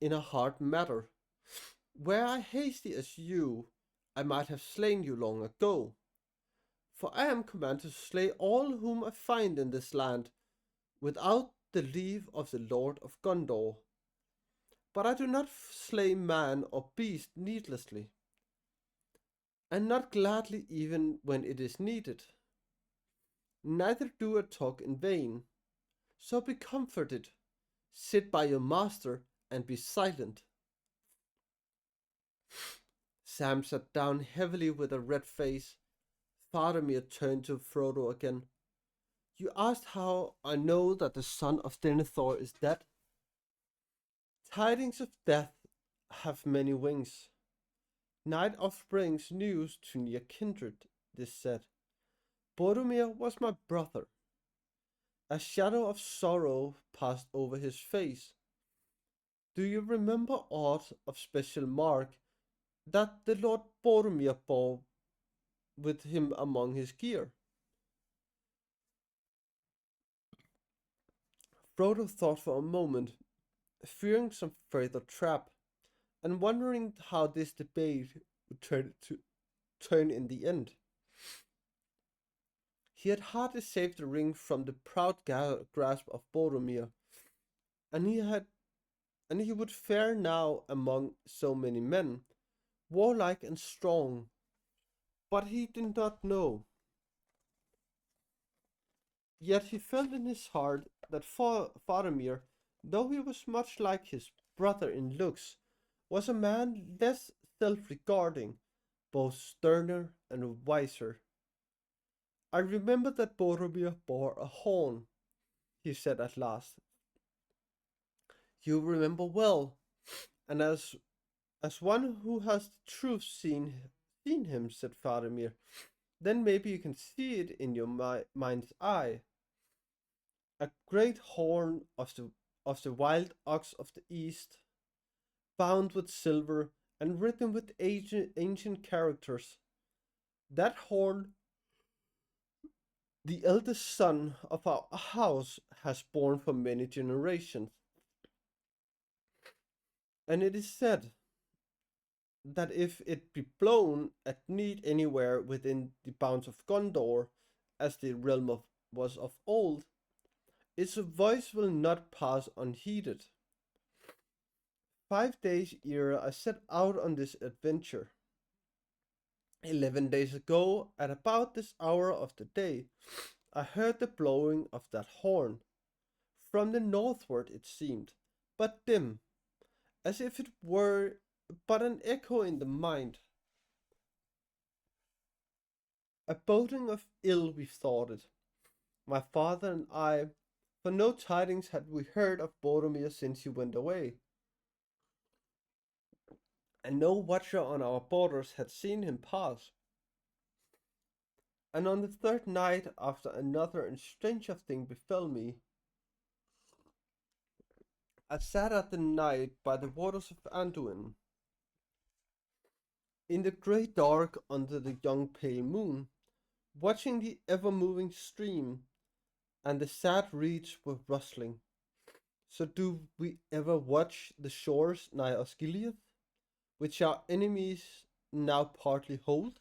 in a hard matter. Were I hasty as you, I might have slain you long ago. For I am commanded to slay all whom I find in this land, without the leave of the Lord of Gondor. But I do not slay man or beast needlessly, and not gladly even when it is needed. Neither do I talk in vain. So be comforted, sit by your master, and be silent. Sam sat down heavily with a red face. Faramir turned to Frodo again. You asked how I know that the son of Denethor is dead? Tidings of death have many wings. Night offbrings news to near kindred, this said. Boromir was my brother. A shadow of sorrow passed over his face. Do you remember aught of special mark that the Lord Boromir bore with him among his gear? Frodo thought for a moment, fearing some further trap, and wondering how this debate would turn in the end. He had hardly saved the ring from the proud grasp of Boromir, and he would fare now among so many men, warlike and strong. But he did not know. Yet he felt in his heart that Faramir, though he was much like his brother in looks, was a man less self-regarding, both sterner and wiser. I remember that Boromir bore a horn, he said at last. You remember well, and as one who has the truth seen him, said Faramir, then maybe you can see it in your mind's eye. A great horn of the wild ox of the east, bound with silver and written with ancient characters. That horn the eldest son of our house has borne for many generations, and it is said that if it be blown at need anywhere within the bounds of Gondor, as the realm was of old, its voice will not pass unheeded. 5 days ere I set out on this adventure. 11 days ago, at about this hour of the day, I heard the blowing of that horn. From the northward it seemed, but dim, as if it were but an echo in the mind. A boding of ill we thought it, my father and I, for no tidings had we heard of Boromir since he went away, and no watcher on our borders had seen him pass. And on the third night after another and stranger thing befell me. I sat at the night by the waters of Anduin, in the grey dark under the young pale moon, watching the ever moving stream, and the sad reeds were rustling. So do we ever watch the shores nigh Osgiliath, which our enemies now partly hold,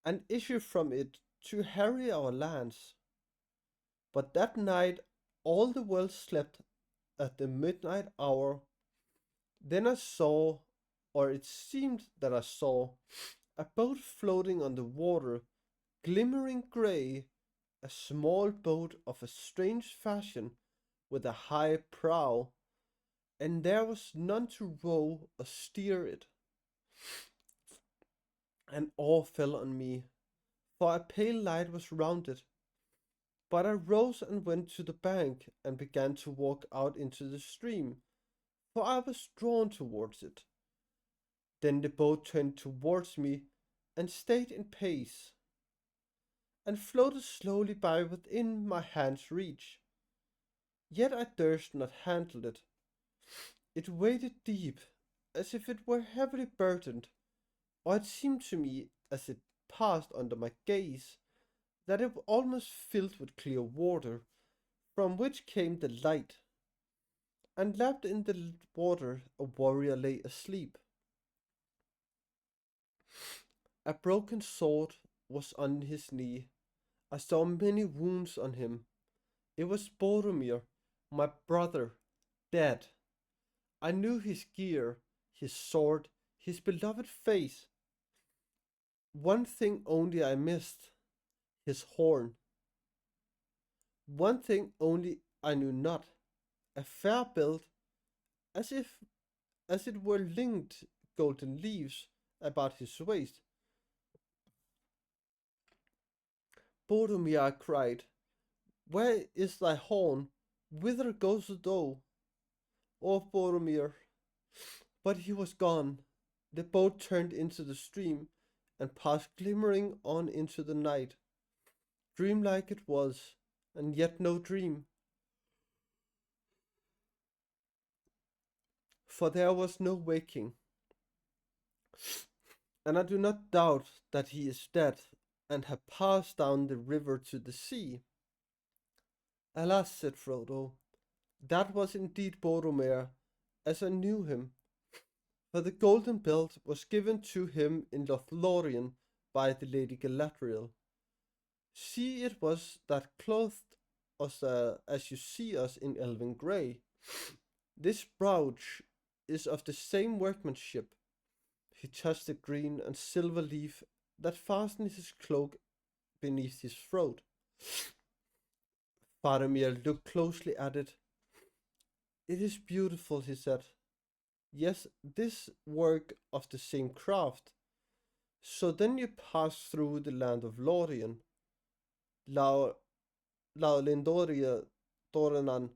and issue from it to harry our lands? But that night all the world slept at the midnight hour. Then I saw, or it seemed that I saw, a boat floating on the water, glimmering grey, a small boat of a strange fashion, with a high prow, and there was none to row or steer it. And awe fell on me, for a pale light was round it. But I rose and went to the bank and began to walk out into the stream, for I was drawn towards it. Then the boat turned towards me and stayed in pace, and floated slowly by within my hand's reach. Yet I durst not handle it. It waded deep, as if it were heavily burdened, or it seemed to me as it passed under my gaze that it was almost filled with clear water, from which came the light, and lapped in the water a warrior lay asleep. A broken sword was on his knee. I saw many wounds on him. It was Boromir, my brother, dead. I knew his gear, his sword, his beloved face. One thing only I missed, his horn. One thing only I knew not, a fair belt, as if as it were linked golden leaves about his waist. Boromir, I cried, where is thy horn? Whither goest thou? O Boromir! But he was gone. The boat turned into the stream and passed glimmering on into the night. Dreamlike it was, and yet no dream, for there was no waking. And I do not doubt that he is dead and had passed down the river to the sea. Alas, said Frodo, that was indeed Boromir, as I knew him, for the golden belt was given to him in Lothlorien by the Lady Galadriel. She it was that clothed us as you see us in elven grey. This brooch is of the same workmanship. He touched the green and silver leaf that fastened his cloak beneath his throat. Faramir looked closely at it. It is beautiful, he said. Yes, this work of the same craft. So then you pass through the land of Lorien. La Lendoria Doranan,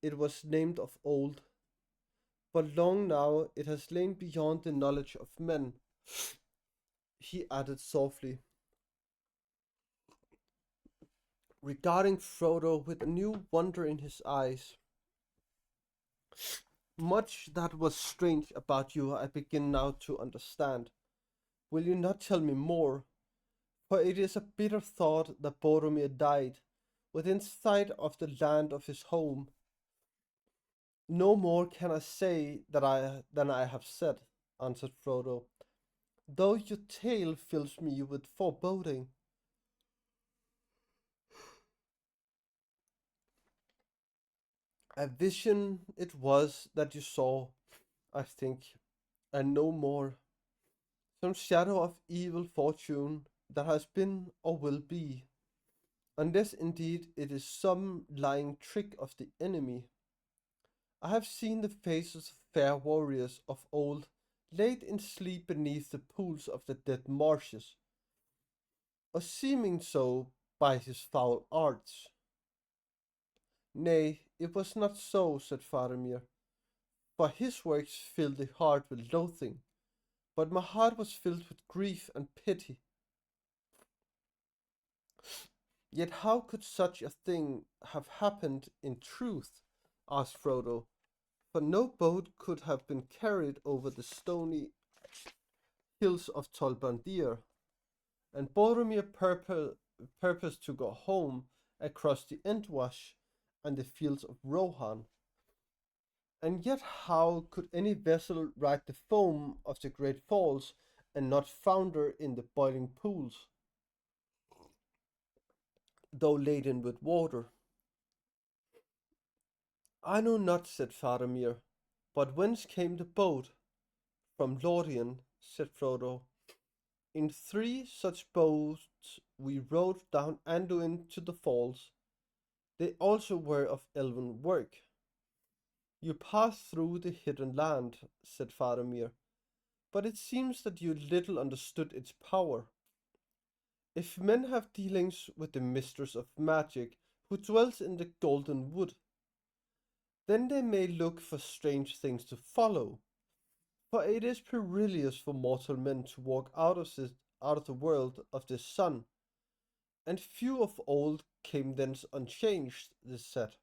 it was named of old, but long now it has lain beyond the knowledge of men. He added softly, regarding Frodo with a new wonder in his eyes. Much that was strange about you I begin now to understand. Will you not tell me more? For it is a bitter thought that Boromir died within sight of the land of his home. No more can I say than I have said, answered Frodo, though your tale fills me with foreboding. A vision it was that you saw, I think, and no more. Some shadow of evil fortune that has been or will be, unless indeed it is some lying trick of the enemy. I have seen the faces of fair warriors of old laid in sleep beneath the pools of the dead marshes, or seeming so by his foul arts. Nay, it was not so, said Faramir, for his works filled the heart with loathing, but my heart was filled with grief and pity. Yet how could such a thing have happened in truth? Asked Frodo. for no boat could have been carried over the stony hills of Tolbandir, and Boromir purposed to go home across the Entwash and the fields of Rohan. And yet, how could any vessel ride the foam of the great falls and not founder in the boiling pools, though laden with water? I know not, said Faramir, but whence came the boat? From Lorien, said Frodo. In 3 such boats we rowed down Anduin to the falls. They also were of elven work. You passed through the hidden land, said Faramir, but it seems that you little understood its power. If men have dealings with the mistress of magic who dwells in the golden wood, then they may look for strange things to follow, for it is perilous for mortal men to walk out of the world of the sun, and few of old came thence unchanged, this said.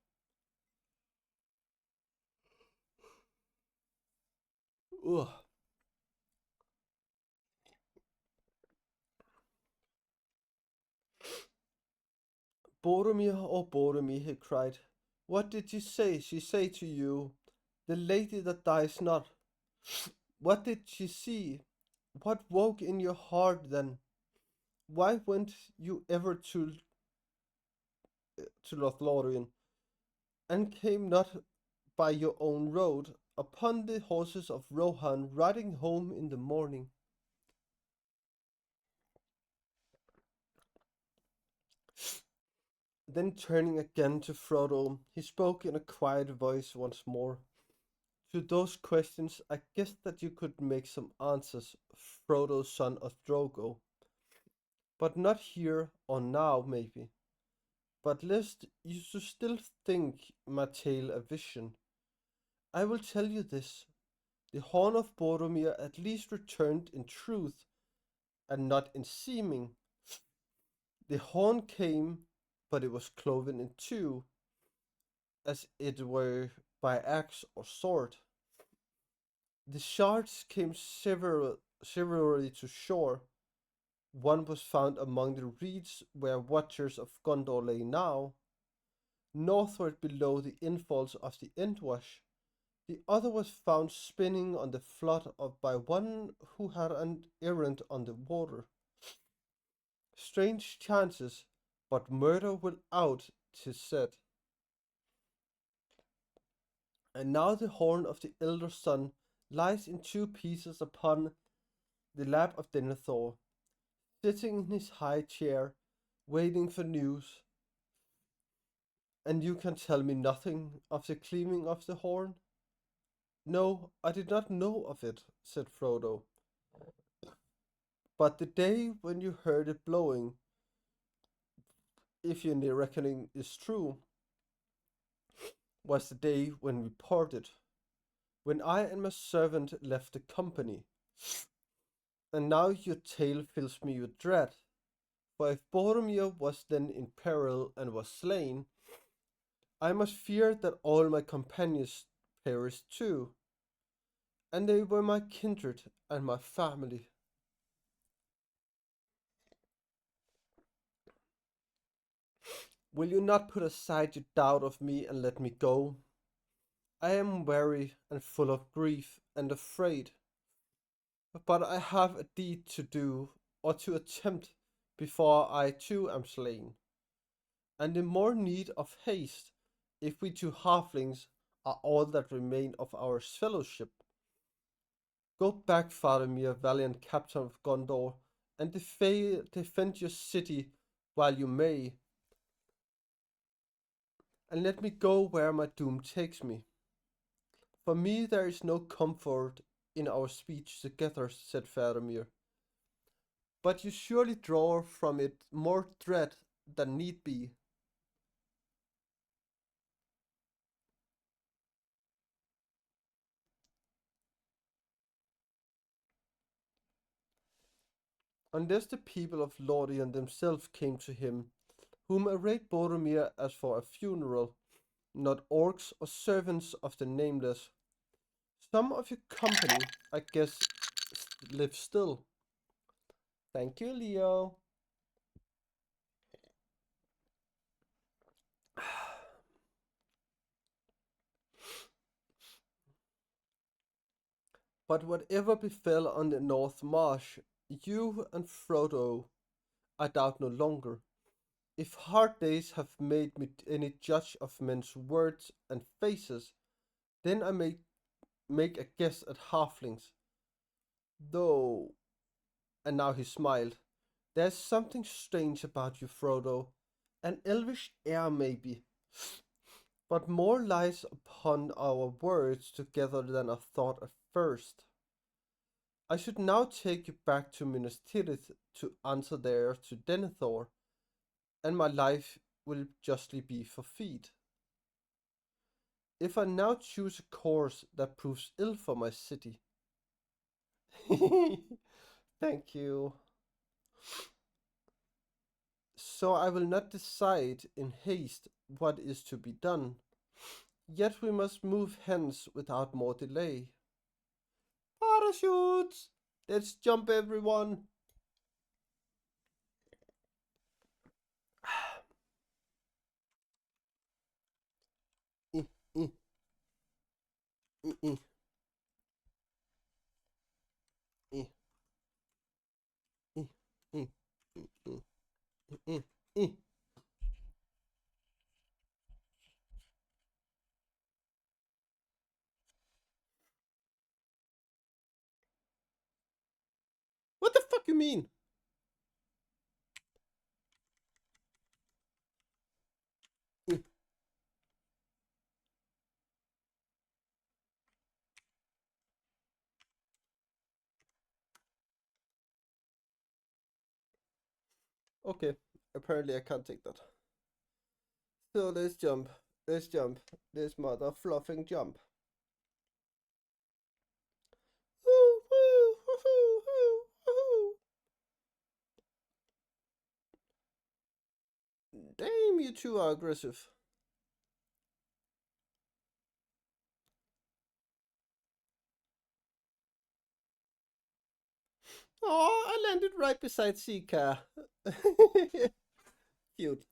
Ugh. Boromir, oh Boromir, he cried, what did she say to you, the lady that dies not? What did she see? What woke in your heart then? Why went you ever to Lothlorien, and came not by your own road, upon the horses of Rohan, riding home in the morning? Then turning again to Frodo, he spoke in a quiet voice once more. To those questions I guess that you could make some answers, Frodo son of Drogo. But not here or now, maybe. But lest you should still think my tale a vision, I will tell you this. The horn of Boromir at least returned in truth, and not in seeming. The horn came, but it was cloven in two, as it were by axe or sword. The shards came severally to shore. One was found among the reeds where watchers of Gondor lay now, northward below the infalls of the Entwash. The other was found spinning on the flood by one who had an errand on the water. Strange chances, but murder will out, 'tis said. And now the horn of the elder son lies in 2 pieces upon the lap of Denethor, sitting in his high chair, waiting for news. And you can tell me nothing of the cleaving of the horn? No, I did not know of it, said Frodo. But the day when you heard it blowing, if your reckoning is true, was the day when we parted, when I and my servant left the company. And now your tale fills me with dread, for if Boromir was then in peril and was slain, I must fear that all my companions perished too, and they were my kindred and my family. Will you not put aside your doubt of me and let me go? I am weary and full of grief and afraid, but I have a deed to do or to attempt before I too am slain, and in more need of haste if we 2 halflings are all that remain of our fellowship. Go back, Faramir, valiant captain of Gondor, and defend your city while you may, and let me go where my doom takes me. For me there is no comfort in our speech together, said Faramir, but you surely draw from it more dread than need be. Unless the people of Lorien themselves came to him, whom arrayed Boromir as for a funeral, not orcs or servants of the Nameless, Some of your company, I guess, live still. Thank you, Leo. But whatever befell on the North Marsh, you and Frodo, I doubt no longer. If hard days have made me any judge of men's words and faces, then I may make a guess at halflings. Though, and now he smiled, there's something strange about you, Frodo. An elvish air, maybe, but more lies upon our words together than I thought at first. I should now take you back to Minas Tirith to answer there to Denethor, and my life will justly be forfeit. If I now choose a course that proves ill for my city. Thank you. So I will not decide in haste what is to be done. Yet we must move hence without more delay. Parachutes! Let's jump, everyone! Eh, eh, eh, eh, eh, eh, eh, eh, eh, eh. What the fuck you mean? Eh. Okay, apparently I can't take that. So let's jump. Let's jump. This mother fluffing jump. Woo, woo, woo, woo, woo. Damn, you two are aggressive. Oh, I landed right beside Sika. Cute.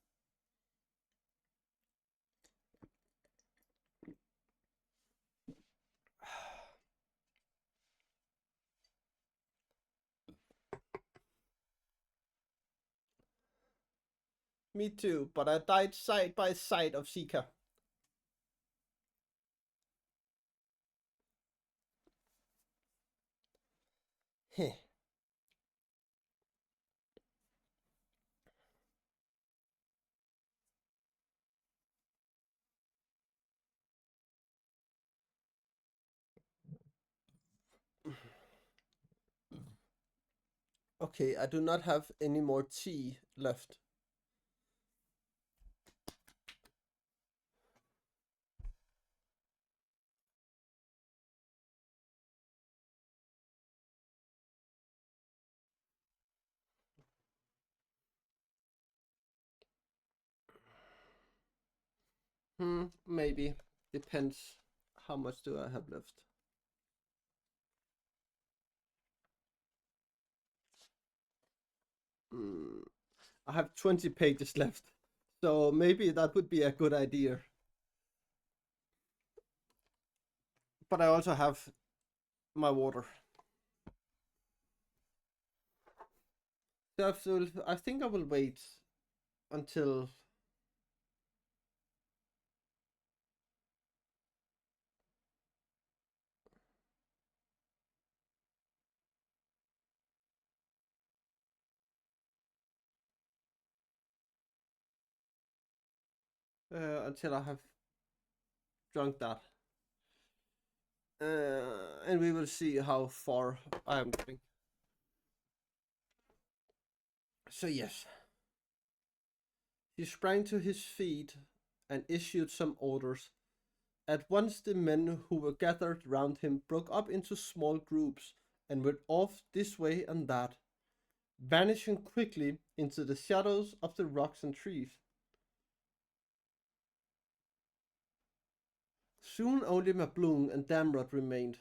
Me too, but I died side by side of Sika. Heh. Okay, I do not have any more tea left. Maybe. Depends. How much do I have left? Hmm. I have 20 pages left. So maybe that would be a good idea. But I also have my water. So I think I will wait until I have drunk that. And we will see how far I am getting. So yes, he sprang to his feet and issued some orders. At once the men who were gathered round him broke up into small groups and went off this way and that, vanishing quickly into the shadows of the rocks and trees. Soon only Mablung and Damrod remained.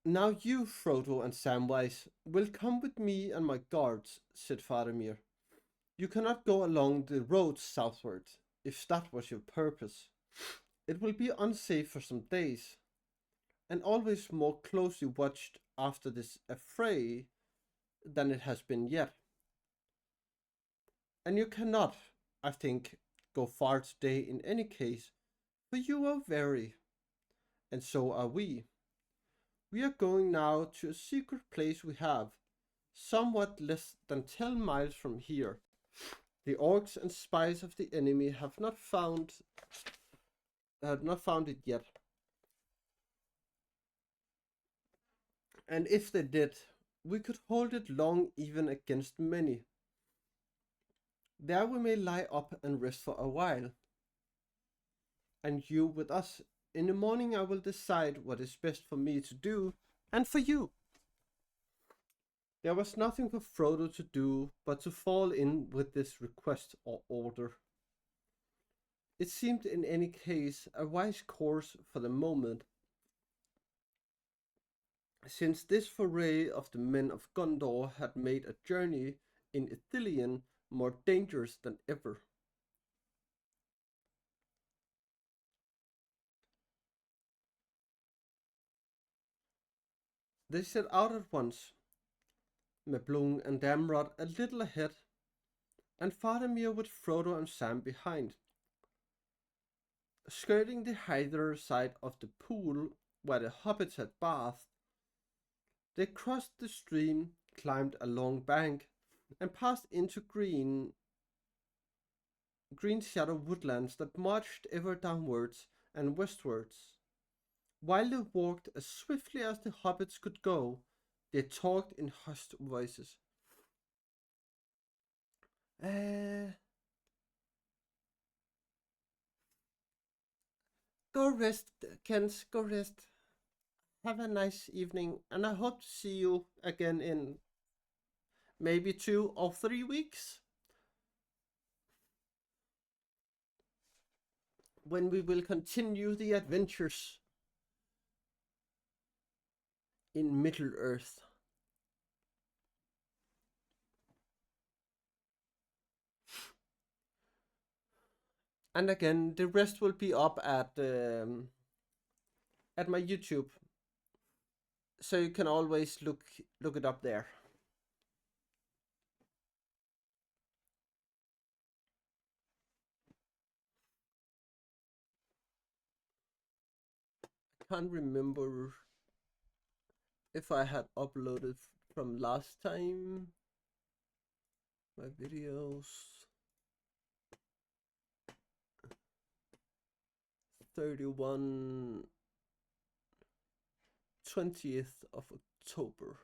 Now you, Frodo and Samwise, will come with me and my guards, said Faramir. You cannot go along the road southward, if that was your purpose. It will be unsafe for some days, and always more closely watched after this affray than it has been yet. And you cannot, I think, go far today in any case, for you are weary, and so are we. We are going now to a secret place we have, somewhat less than 10 miles from here. The orcs and spies of the enemy have not found it yet. And if they did, we could hold it long even against many. There we may lie up and rest for a while, and you with us. In the morning I will decide what is best for me to do and for you. There was nothing for Frodo to do but to fall in with this request or order. It seemed in any case a wise course for the moment, since this foray of the men of Gondor had made a journey in Ithilien more dangerous than ever. They set out at once, Mablung and Damrod a little ahead, and Faramir with Frodo and Sam behind. Skirting the hither side of the pool where the hobbits had bathed, they crossed the stream, climbed a long bank, and passed into green shadow woodlands that marched ever downwards and westwards. While they walked as swiftly as the hobbits could go, they talked in hushed voices. Uh, Go rest, Kent, go rest. Have a nice evening, and I hope to see you again in maybe 2 or 3 weeks, when we will continue the adventures in Middle Earth. And again, the rest will be up at my YouTube, so you can always look it up there. I can't remember if I had uploaded from last time my videos. 31 20th of October.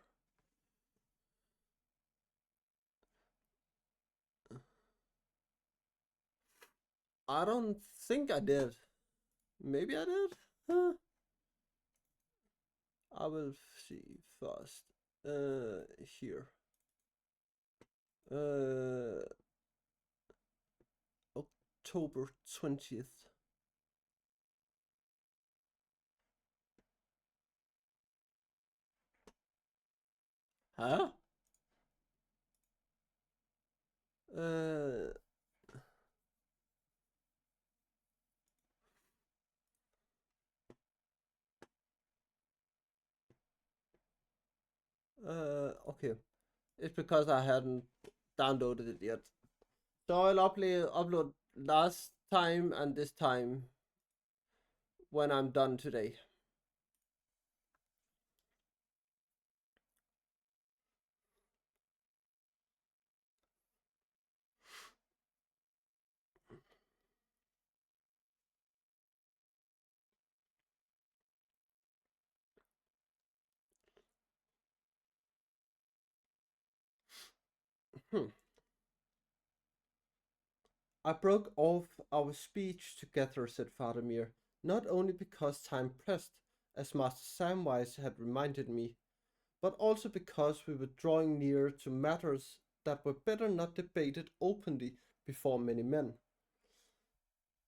I don't think I did. Maybe I did? Huh. I will see first. Here. October 20th. Huh? Uh, okay. It's because I hadn't downloaded it yet. So I'll upload last time and this time when I'm done today. Hmm. I broke off our speech together, said Faramir, not only because time pressed, as Master Samwise had reminded me, but also because we were drawing near to matters that were better not debated openly before many men.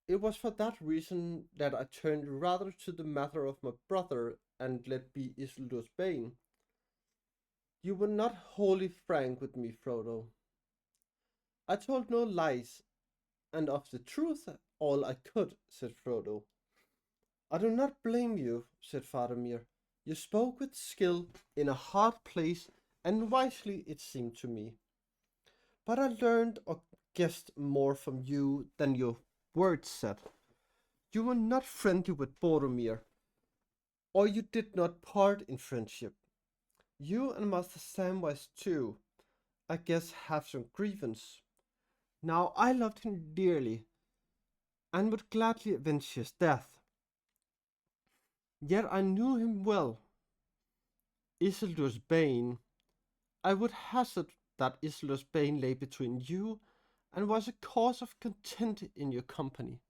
It was for that reason that I turned rather to the matter of my brother and let be Isildur's bane. You were not wholly frank with me, Frodo. I told no lies, and of the truth all I could, said Frodo. I do not blame you, said Faramir. You spoke with skill in a hard place, and wisely it seemed to me. But I learned or guessed more from you than your words said. You were not friendly with Boromir, or you did not part in friendship. You and Master Samwise too, I guess, have some grievance. Now I loved him dearly, and would gladly avenge his death. Yet I knew him well. Isildur's bane, I would hazard that Isildur's bane lay between you and was a cause of content in your company.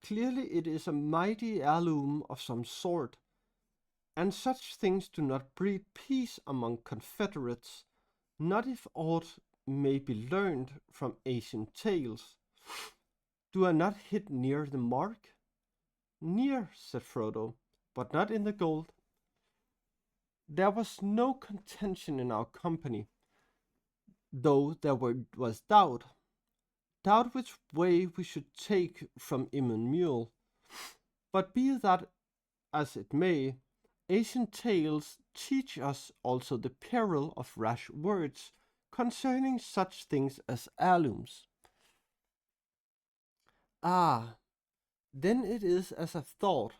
Clearly it is a mighty heirloom of some sort, and such things do not breed peace among confederates, not if aught may be learned from ancient tales. Do I not hit near the mark? Near, said Frodo, but not in the gold. There was no contention in our company, though was doubt. Doubt which way we should take from Immen Mule. But be that as it may, ancient tales teach us also the peril of rash words concerning such things as heirlooms. Ah, then it is as I thought.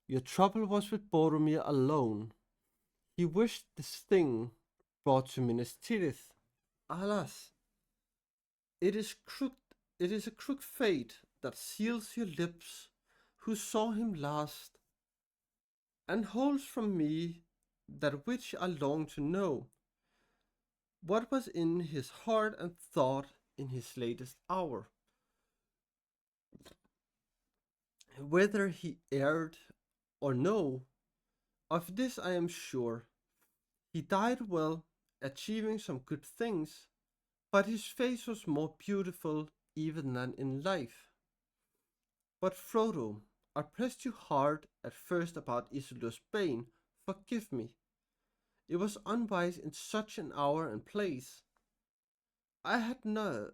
Your trouble was with Boromir alone. He wished this thing brought to Minas Tirith. Alas, it is a crooked fate that seals your lips, who saw him last, and holds from me that which I long to know, what was in his heart and thought in his latest hour. Whether he erred or no, of this I am sure. He died well, achieving some good things, but his face was more beautiful even than in life. But Frodo, I pressed you hard at first about Isildur's bane. Forgive me. It was unwise in such an hour and place. I had no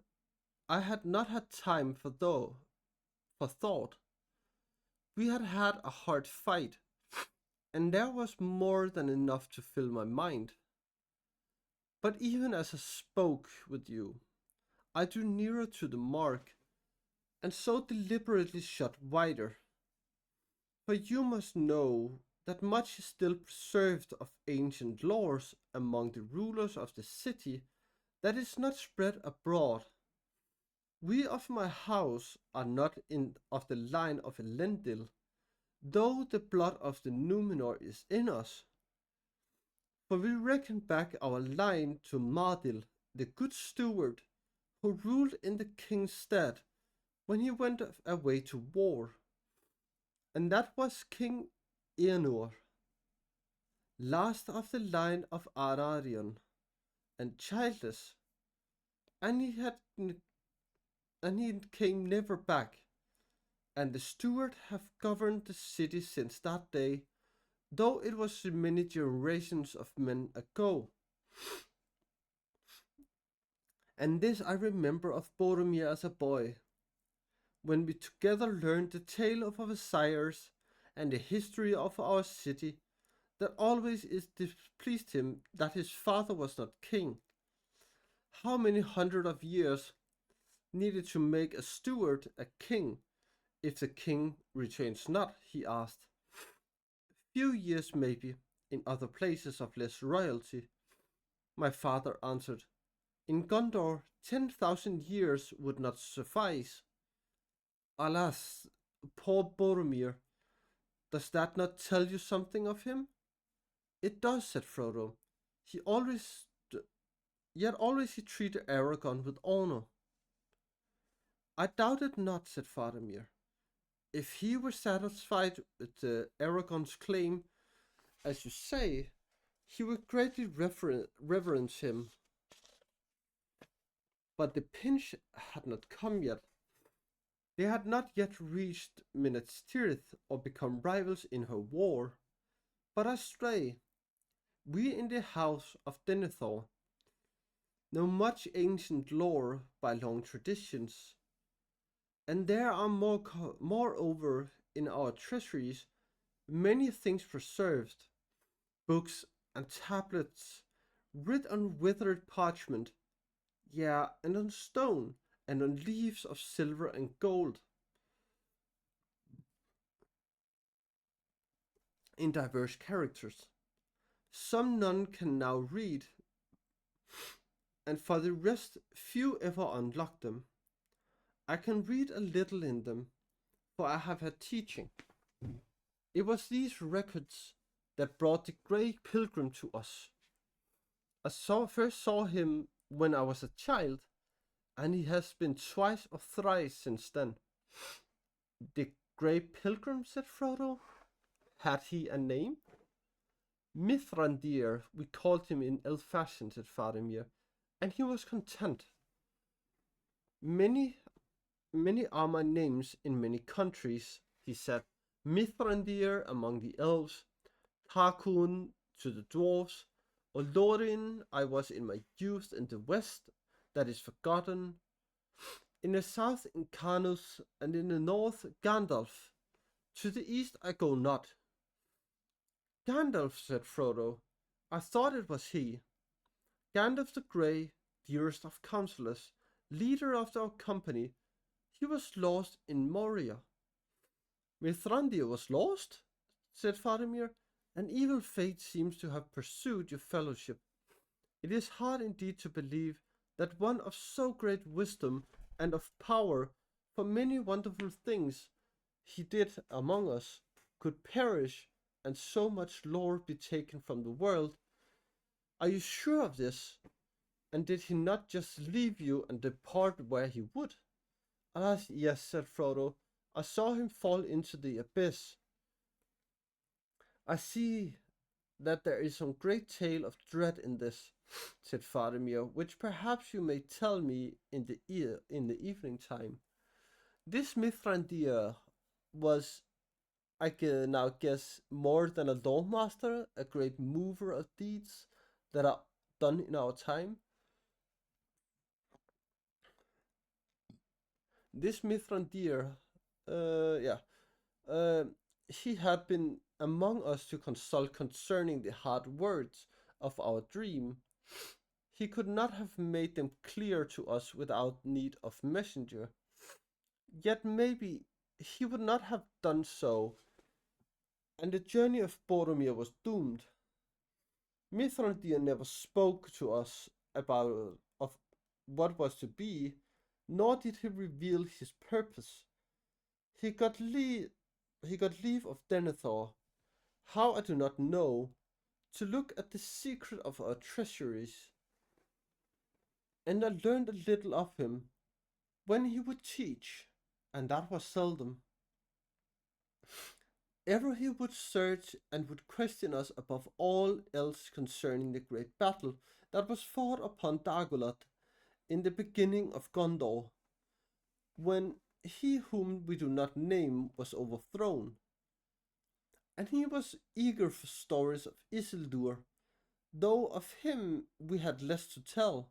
I had not had time for thought. We had had a hard fight, and there was more than enough to fill my mind. But even as I spoke with you, I drew nearer to the mark, and so deliberately shot wider. For you must know that much is still preserved of ancient laws among the rulers of the city that is not spread abroad. We of my house are not in of the line of Elendil, though the blood of the Numenor is in us. For we reckon back our line to Mardil, the good steward, who ruled in the king's stead when he went away to war. And that was King Eanor, last of the line of Ararion, and childless, and he came never back. And the steward have governed the city since that day, though it was many generations of men ago. And this I remember of Boromir as a boy, when we together learned the tale of our sires and the history of our city, that always it displeased him that his father was not king. How many hundred of years needed to make a steward a king if the king returns not? He asked. Few years maybe, in other places of less royalty. My father answered. In Gondor 10,000 years would not suffice. Alas, poor Boromir, does that not tell you something of him? It does, said Frodo. He always, yet always he treated Aragorn with honor. I doubt it not, said Faramir. If he were satisfied with Aragorn's claim, as you say, he would greatly reverence him. But the pinch had not come yet. They had not yet reached Minas Tirith or become rivals in her war. But astray, we in the house of Denethor know much ancient lore by long traditions, and there are moreover in our treasuries many things preserved, books and tablets, writ on withered parchment, yeah, and on stone, and on leaves of silver and gold, in diverse characters. Some none can now read, and for the rest few ever unlock them. I can read a little in them, for I have had teaching. It was these records that brought the great pilgrim to us. First saw him when I was a child, and he has been twice or thrice since then. The great pilgrim, said Frodo. Had he a name? Mithrandir, we called him in elf fashion, said Faramir, and he was content. Many, many are my names in many countries, he said. Mithrandir among the elves, Tarkun to the dwarves, Olorin I was in my youth in the west, that is forgotten. In the south Incarnus, and in the north Gandalf. To the east I go not. Gandalf, said Frodo. I thought it was he. Gandalf the Grey, dearest of counselors, leader of our company, he was lost in Moria. Mithrandir was lost, said Faramir. An evil fate seems to have pursued your fellowship. It is hard indeed to believe that one of so great wisdom and of power for many wonderful things he did among us could perish and so much lore be taken from the world. Are you sure of this? And did he not just leave you and depart where he would? Alas, yes, said Frodo. I saw him fall into the abyss. I see that there is some great tale of dread in this, said Faramir, which perhaps you may tell me in the evening time. This Mithrandir was, I can now guess, more than a lawmaster, a great mover of deeds that are done in our time. This Mithrandir, yeah, uh, he had been among us to consult concerning the hard words of our dream. He could not have made them clear to us without need of messenger. Yet maybe he would not have done so, and the journey of Boromir was doomed. Mithrandir never spoke to us about of what was to be, nor did he reveal his purpose. He got leave of Denethor, how I do not know, to look at the secret of our treasuries. And I learned a little of him when he would teach, and that was seldom. Ever he would search and would question us above all else concerning the great battle that was fought upon Dagolot in the beginning of Gondor, when he whom we do not name was overthrown. And he was eager for stories of Isildur, though of him we had less to tell,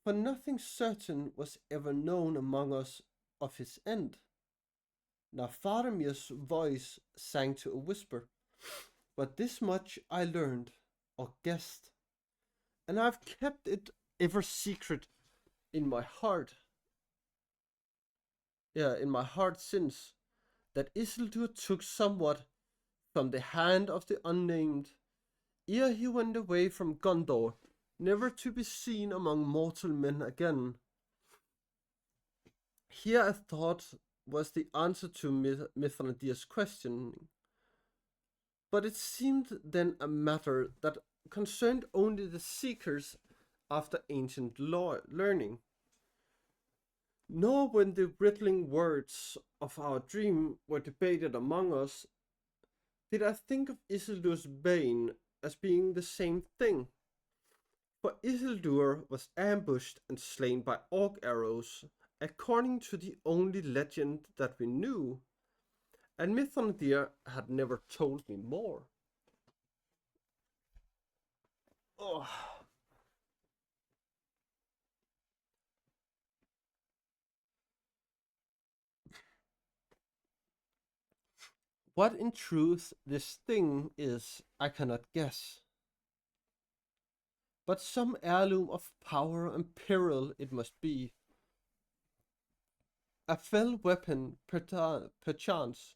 for nothing certain was ever known among us of his end. Now Faramir's voice sank to a whisper, but this much I learned, or guessed, and I've kept it ever secret in my heart. In my heart since, that Isildur took somewhat from the hand of the unnamed, ere he went away from Gondor, never to be seen among mortal men again. Here I thought was the answer to Mithrandir's questioning, but it seemed then a matter that concerned only the seekers after ancient learning. Nor when the riddling words of our dream were debated among us, Did I think of Isildur's bane as being the same thing? For Isildur was ambushed and slain by orc arrows, according to the only legend that we knew, and Mithrandir had never told me more. Oh. What in truth this thing is, I cannot guess. But some heirloom of power and peril it must be. A fell weapon, perchance,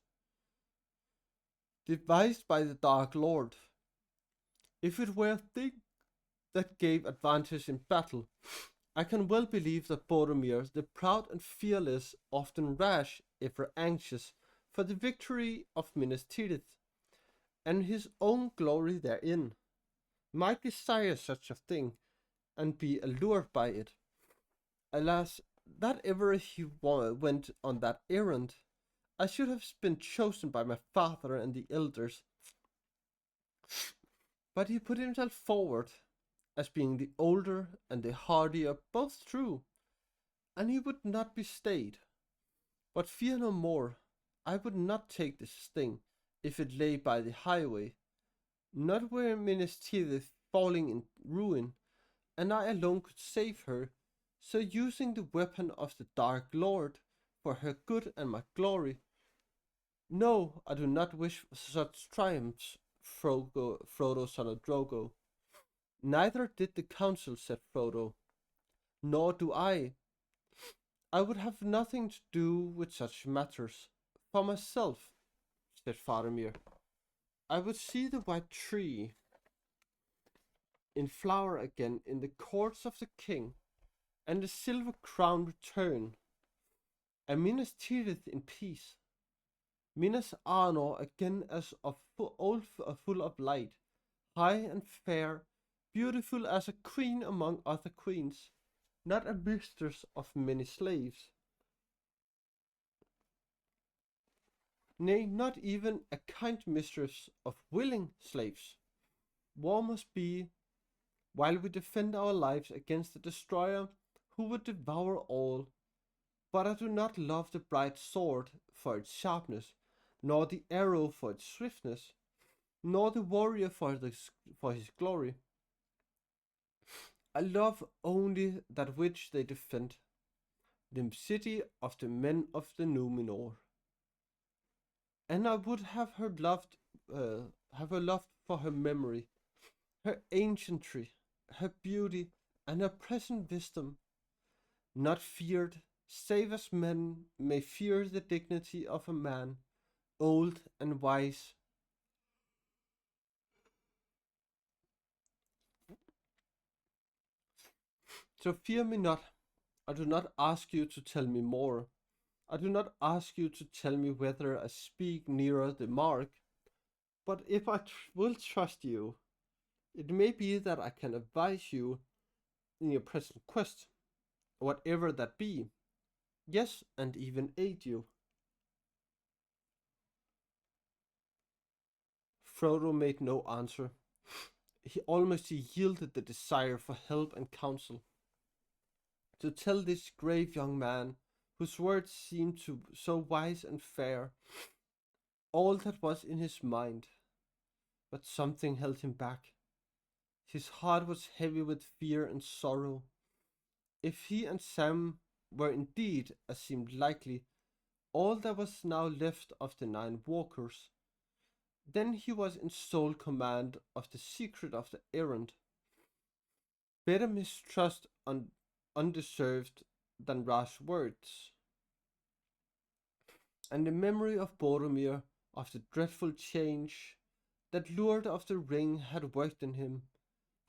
devised by the Dark Lord. If it were a thing that gave advantage in battle, I can well believe that Boromir, the proud and fearless, often rash, ever anxious for the victory of Minas Tirith, and his own glory therein, might desire such a thing, and be allured by it. Alas, that ever he went on that errand, I should have been chosen by my father and the elders, but he put himself forward as being the older and the hardier, both true, and he would not be stayed. But fear no more, I would not take this thing if it lay by the highway, not where Minas Tirith falling in ruin, and I alone could save her, so using the weapon of the Dark Lord for her good and my glory. No, I do not wish such triumphs, Frodo, son of Drogo. Neither did the council, said Frodo, nor do I. I would have nothing to do with such matters. For myself, said Faramir, I would see the white tree in flower again in the courts of the king, and the silver crown return, and Minas Tirith in peace. Minas Arnor again as of full of light, high and fair, beautiful as a queen among other queens, not a mistress of many slaves. Nay, not even a kind mistress of willing slaves. War must be, while we defend our lives against the destroyer who would devour all. But I do not love the bright sword for its sharpness, nor the arrow for its swiftness, nor the warrior for his glory. I love only that which they defend, the city of the men of the Numenor. And I would have her loved for her memory, her ancientry, her beauty, and her present wisdom, not feared, save as men may fear the dignity of a man, old and wise. So fear me not. I do not ask you to tell me more. I do not ask you to tell me whether I speak nearer the mark, but if I will trust you, it may be that I can advise you in your present quest, whatever that be. Yes, and even aid you. Frodo made no answer. He almost yielded the desire for help and counsel. To tell this grave young man, whose words seemed to so wise and fair, all that was in his mind, but something held him back. His heart was heavy with fear and sorrow. If he and Sam were indeed, as seemed likely, all that was now left of the 9 walkers, then he was in sole command of the secret of the errand. Better mistrust undeserved than rash words. And the memory of Boromir, of the dreadful change that Lord of the Ring had worked in him,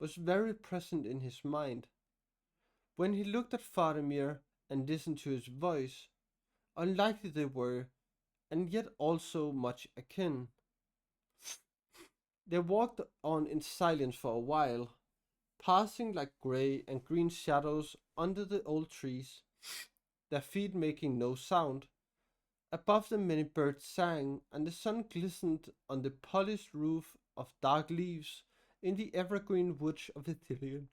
was very present in his mind. When he looked at Faramir and listened to his voice, unlikely they were, and yet also much akin. They walked on in silence for a while, passing like grey and green shadows under the old trees, their feet making no sound, Above them many birds sang, and the sun glistened on the polished roof of dark leaves in the evergreen woods of Ithilien.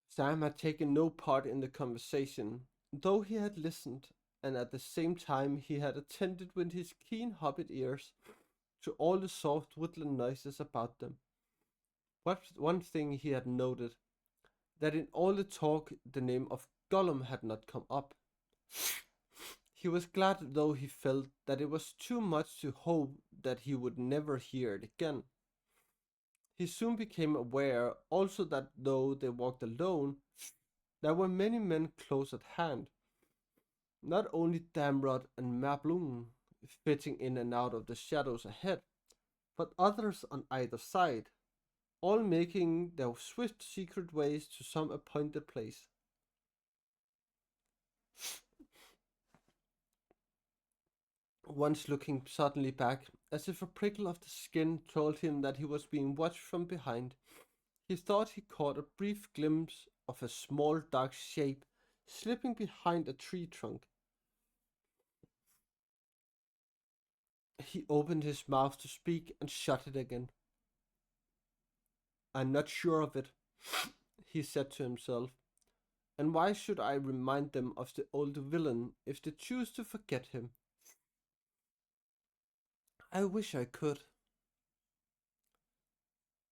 Sam had taken no part in the conversation, though he had listened, and at the same time he had attended with his keen hobbit ears to all the soft woodland noises about them. What one thing he had noted, that in all the talk the name of Gollum had not come up. He was glad, though he felt that it was too much to hope that he would never hear it again. He soon became aware also that though they walked alone, there were many men close at hand, not only Damrod and Mablung fitting in and out of the shadows ahead, but others on either side, all making their swift secret ways to some appointed place. Once looking suddenly back, as if a prickle of the skin told him that he was being watched from behind, he thought he caught a brief glimpse of a small dark shape slipping behind a tree trunk. He opened his mouth to speak and shut it again. I'm not sure of it, he said to himself, and why should I remind them of the old villain if they choose to forget him? I wish I could.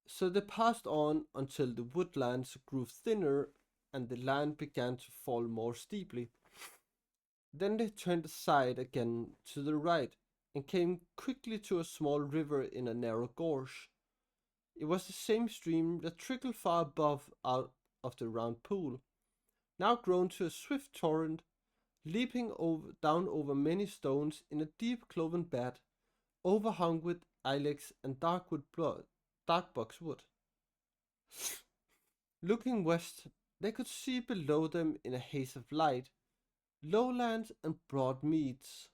So they passed on until the woodlands grew thinner and the land began to fall more steeply. Then they turned aside again to the right and came quickly to a small river in a narrow gorge. It was the same stream that trickled far above out of the round pool, now grown to a swift torrent, leaping down over many stones in a deep cloven bed, overhung with ilex and dark boxwood. Looking west, they could see below them in a haze of light lowlands and broad meads,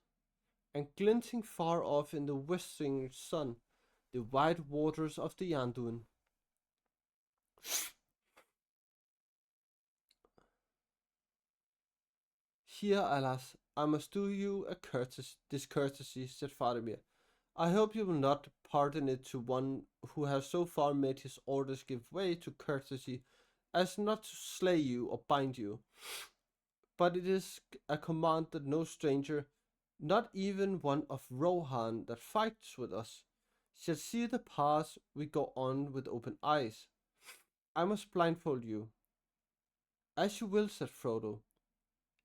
and glinting far off in the westering sun, the wide waters of the Yanduin. Here, alas, I must do you a discourtesy, said Faramir. I hope you will not pardon it to one who has so far made his orders give way to courtesy as not to slay you or bind you. But it is a command that no stranger, not even one of Rohan that fights with us, shall see the path we go on with open eyes. I must blindfold you. As you will, said Frodo.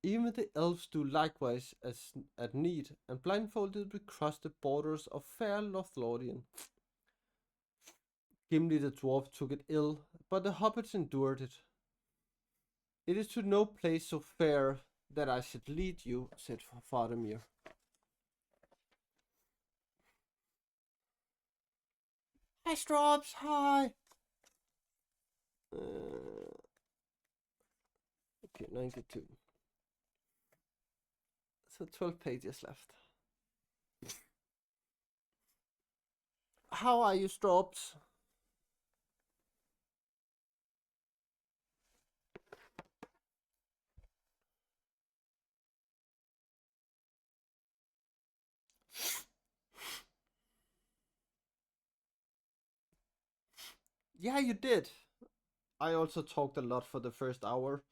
Even the elves do likewise as at need, and blindfolded we cross the borders of fair Lothlorien. Gimli the dwarf took it ill, but the hobbits endured it. It is to no place so fair that I should lead you, said Faramir. Hi, Strops, hi! Okay, 92. So 12 pages left. How are you, Strops? Yeah, you did. I also talked a lot for the first hour.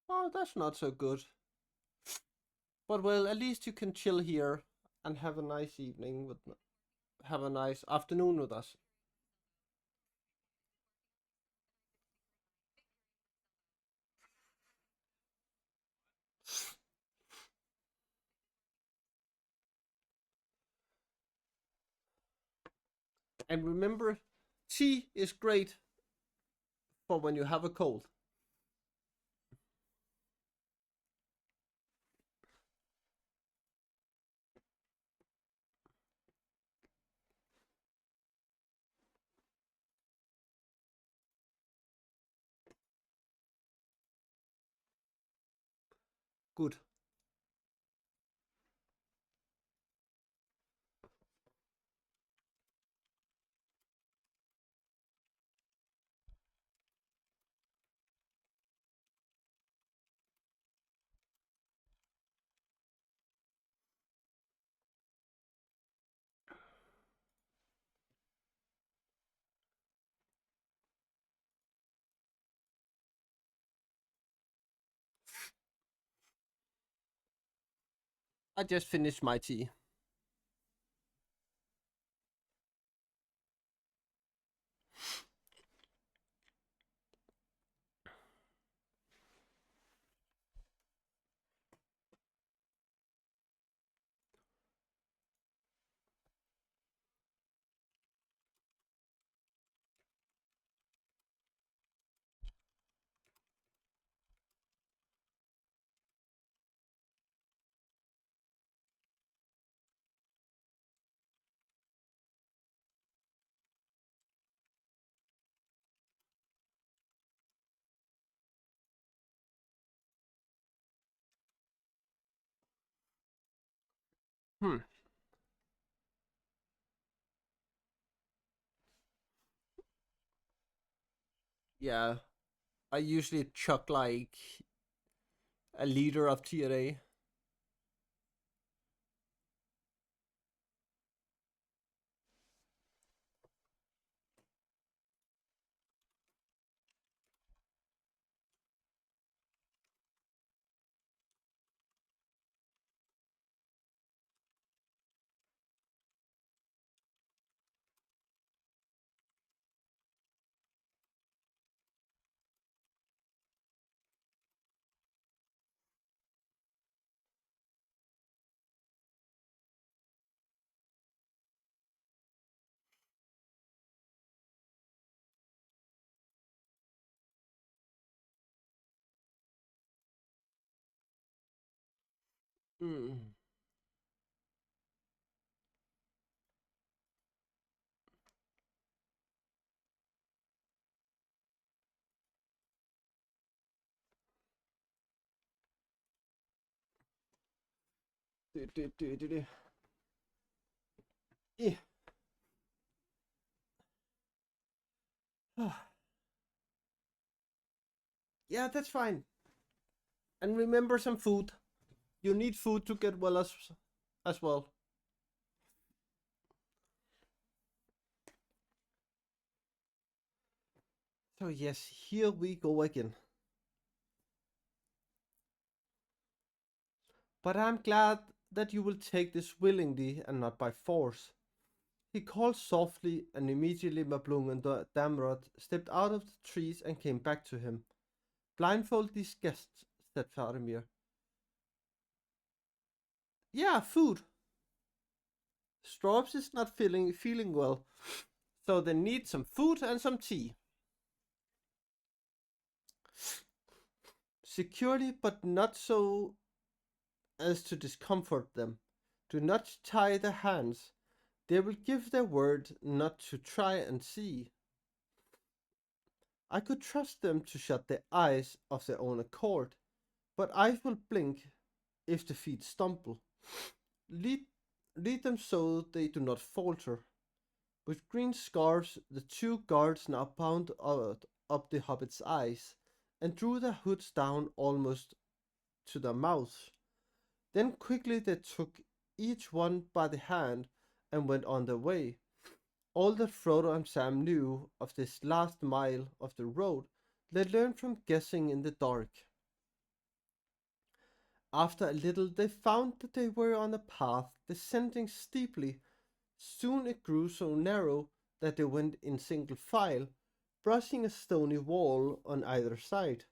Oh, that's not so good. But well, at least you can chill here and have a nice evening with have a nice afternoon with us. And remember, tea is great for when you have a cold. Good. I just finished my tea. Hmm. Yeah, I usually chuck like a liter of tea a day. Mm. Yeah. Yeah, that's fine. And remember some food. You need food to get well as well. So yes, here we go again. But I'm glad that you will take this willingly and not by force. He called softly, and immediately Mablung and Damrod stepped out of the trees and came back to him. Blindfold these guests, said Faramir. Yeah, food. Straws is not feeling well, so they need some food and some tea. Securely, but not so as to discomfort them. Do not tie their hands. They will give their word not to try and see. I could trust them to shut their eyes of their own accord, but eyes will blink if the feet stumble. Lead, lead them so they do not falter. With green scarves, the two guards now bound up the hobbit's eyes and drew their hoods down almost to their mouths. Then quickly they took each one by the hand and went on their way. All that Frodo and Sam knew of this last mile of the road they learned from guessing in the dark. After a little they found that they were on a path descending steeply. Soon it grew so narrow that they went in single file, brushing a stony wall on either side.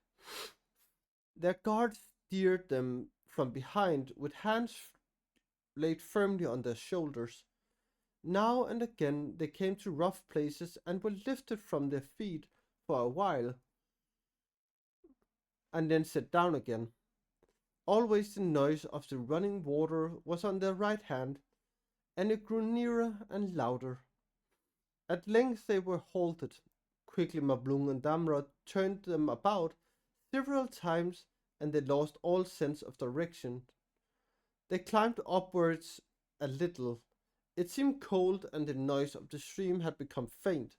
Their guards steered them from behind with hands laid firmly on their shoulders. Now and again they came to rough places and were lifted from their feet for a while and then set down again. Always the noise of the running water was on their right hand, and it grew nearer and louder. At length they were halted. Quickly Mablung and Damrod turned them about several times and they lost all sense of direction. They climbed upwards a little. It seemed cold, and the noise of the stream had become faint.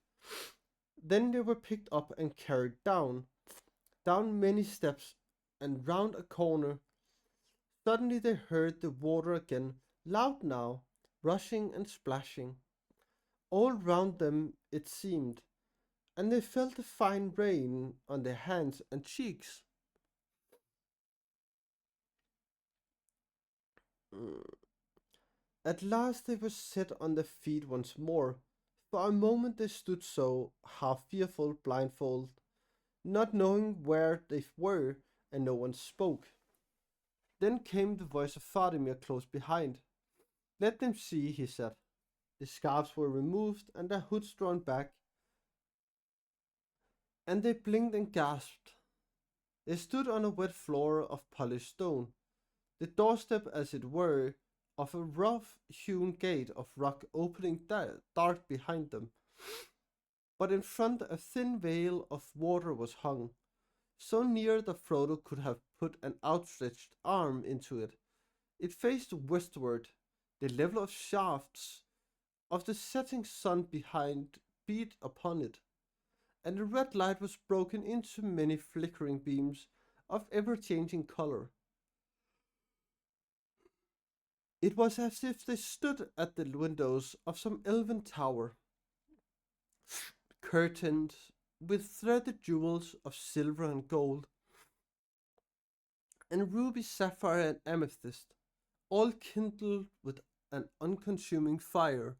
Then they were picked up and carried down many steps, and round a corner. Suddenly they heard the water again, loud now, rushing and splashing. All round them it seemed, and they felt the fine rain on their hands and cheeks. Mm. At last they were set on their feet once more. For a moment they stood so, half fearful, blindfold, not knowing where they were, and no one spoke. Then came the voice of Faramir close behind. Let them see, he said. The scarves were removed and their hoods drawn back, and they blinked and gasped. They stood on a wet floor of polished stone, the doorstep, as it were, of a rough hewn gate of rock opening dark behind them. But in front a thin veil of water was hung, so near that Frodo could have put an outstretched arm into it. It faced westward, the level of shafts of the setting sun behind beat upon it, and the red light was broken into many flickering beams of ever changing color. It was as if they stood at the windows of some elven tower, curtained with threaded jewels of silver and gold, and ruby, sapphire, and amethyst, all kindled with an unconsuming fire.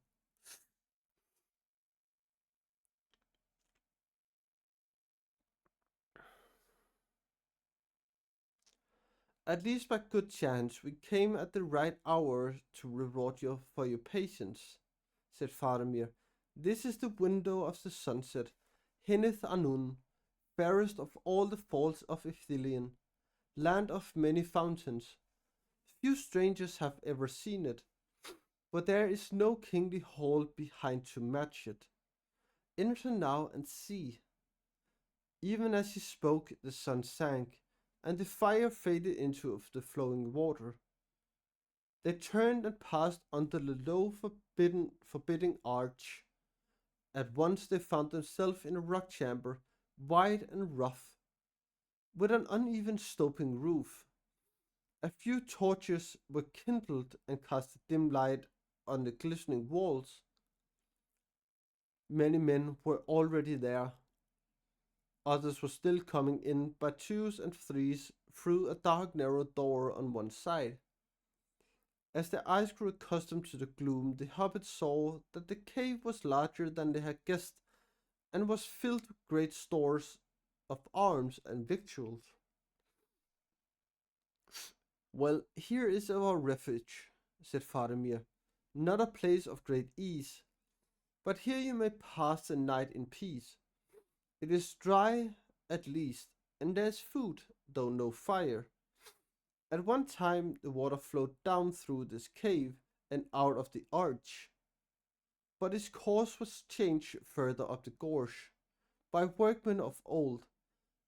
At least by good chance we came at the right hour to reward you for your patience, said Faramir. This is the window of the sunset, Hinneth Anun, fairest of all the falls of Ithilien, land of many fountains. Few strangers have ever seen it, but there is no kingly hall behind to match it. Enter now and see. Even as he spoke, the sun sank, and the fire faded into the flowing water. They turned and passed under the low, forbidding arch. At once they found themselves in a rock chamber, wide and rough, with an uneven sloping roof. A few torches were kindled and cast a dim light on the glistening walls. Many men were already there. Others were still coming in by twos and threes through a dark narrow door on one side. As their eyes grew accustomed to the gloom, the hobbits saw that the cave was larger than they had guessed, and was filled with great stores of arms and victuals. Well, here is our refuge, said Faramir. Not a place of great ease, but here you may pass the night in peace. It is dry, at least, and there is food, though no fire. At one time the water flowed down through this cave and out of the arch, but its course was changed further up the gorge by workmen of old,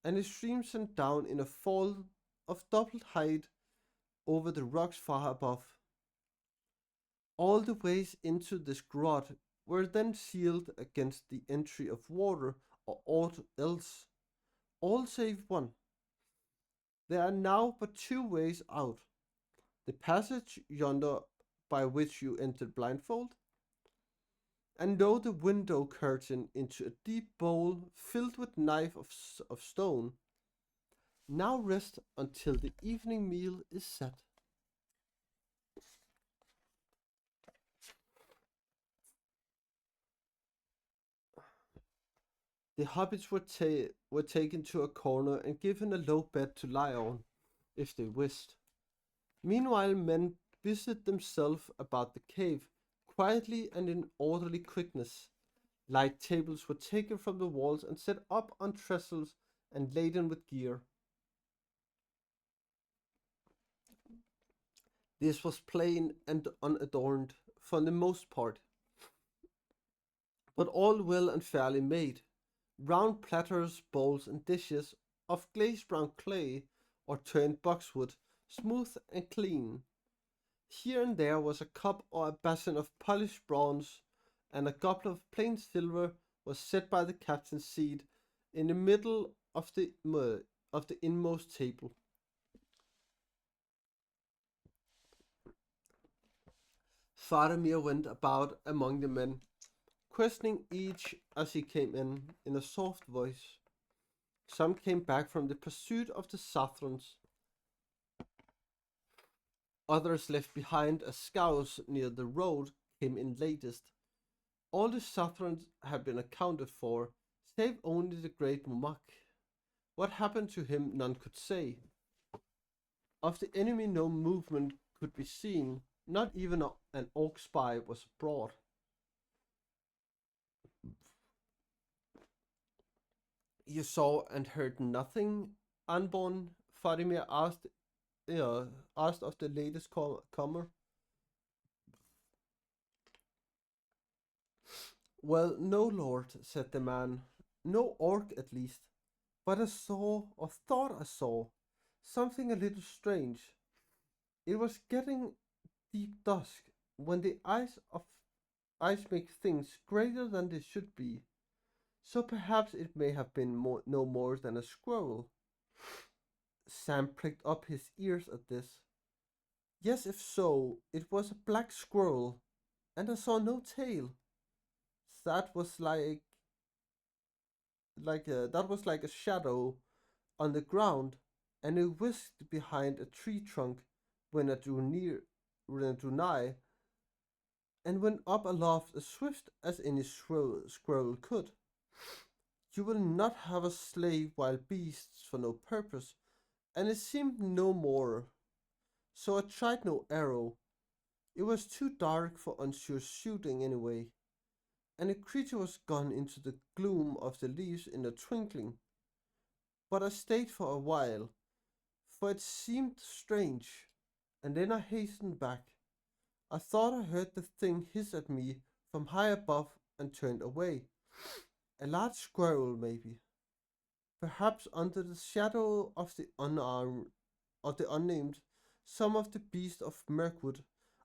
and the stream sent down in a fall of double height over the rocks far above. All the ways into this grot were then sealed against the entry of water or aught else, all save one. There are now but two ways out, the passage yonder by which you entered blindfold, and though the window curtain into a deep bowl filled with knife of stone. Now rest until the evening meal is set. The hobbits were taken to a corner and given a low bed to lie on, if they wished. Meanwhile men busied themselves about the cave, quietly and in orderly quickness. Light tables were taken from the walls and set up on trestles and laden with gear. This was plain and unadorned for the most part, but all well and fairly made. Round platters, bowls, and dishes of glazed brown clay or turned boxwood, smooth and clean. Here and there was a cup or a basin of polished bronze, and a goblet of plain silver was set by the captain's seat in the middle of the inmost table. Faramir went about among the men, questioning each as he came in a soft voice. Some came back from the pursuit of the Southrons. Others left behind as scows near the road came in latest. All the Southrons had been accounted for, save only the great Mumak. What happened to him none could say. Of the enemy no movement could be seen, not even an orc spy was abroad. You saw and heard nothing, unborn? Faramir asked of the latest comer. Well, no, lord, said the man. No orc, at least. But I saw, or thought I saw, something a little strange. It was getting deep dusk, when the ice make things greater than they should be. So perhaps it may have been no more than a squirrel. Sam pricked up his ears at this. Yes, if so, it was a black squirrel, and I saw no tail. That was that was like a shadow on the ground, and it whisked behind a tree trunk when I drew near, when I drew nigh, and went up aloft as swift as any squirrel could. You will not have us slay wild beasts for no purpose, and it seemed no more. So I tried no arrow. It was too dark for unsure shooting anyway, and the creature was gone into the gloom of the leaves in a twinkling. But I stayed for a while, for it seemed strange, and then I hastened back. I thought I heard the thing hiss at me from high above and turned away. A large squirrel, maybe. Perhaps under the shadow of the unnamed, some of the beasts of Mirkwood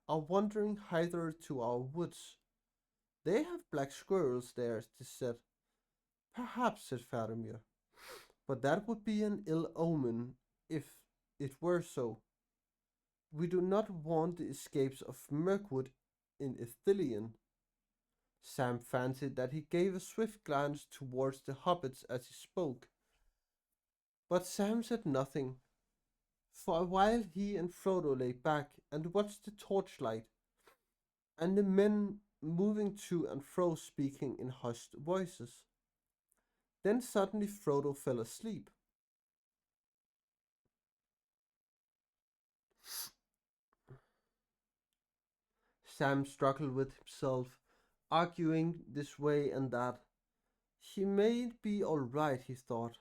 are wandering hither to our woods. They have black squirrels there, 'tis said. Perhaps, said Faramir, but that would be an ill omen if it were so. We do not want the escapes of Mirkwood in Ithilien. Sam fancied that he gave a swift glance towards the hobbits as he spoke, but Sam said nothing. For a while he and Frodo lay back and watched the torchlight, and the men moving to and fro speaking in hushed voices. Then suddenly Frodo fell asleep. Sam struggled with himself, arguing this way and that. He may be all right, he thought,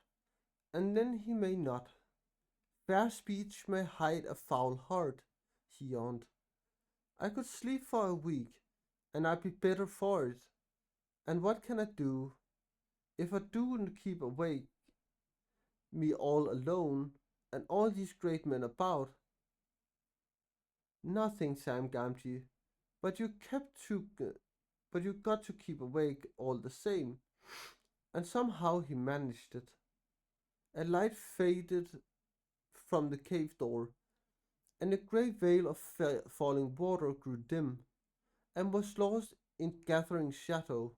and then he may not. Fair speech may hide a foul heart, he yawned. I could sleep for a week, and I'd be better for it. And what can I do? If I do keep awake, me all alone, and all these great men about? Nothing, Sam Gamgee, but but you got to keep awake all the same. And somehow he managed it. A light faded from the cave door, and the grey veil of falling water grew dim, and was lost in gathering shadow.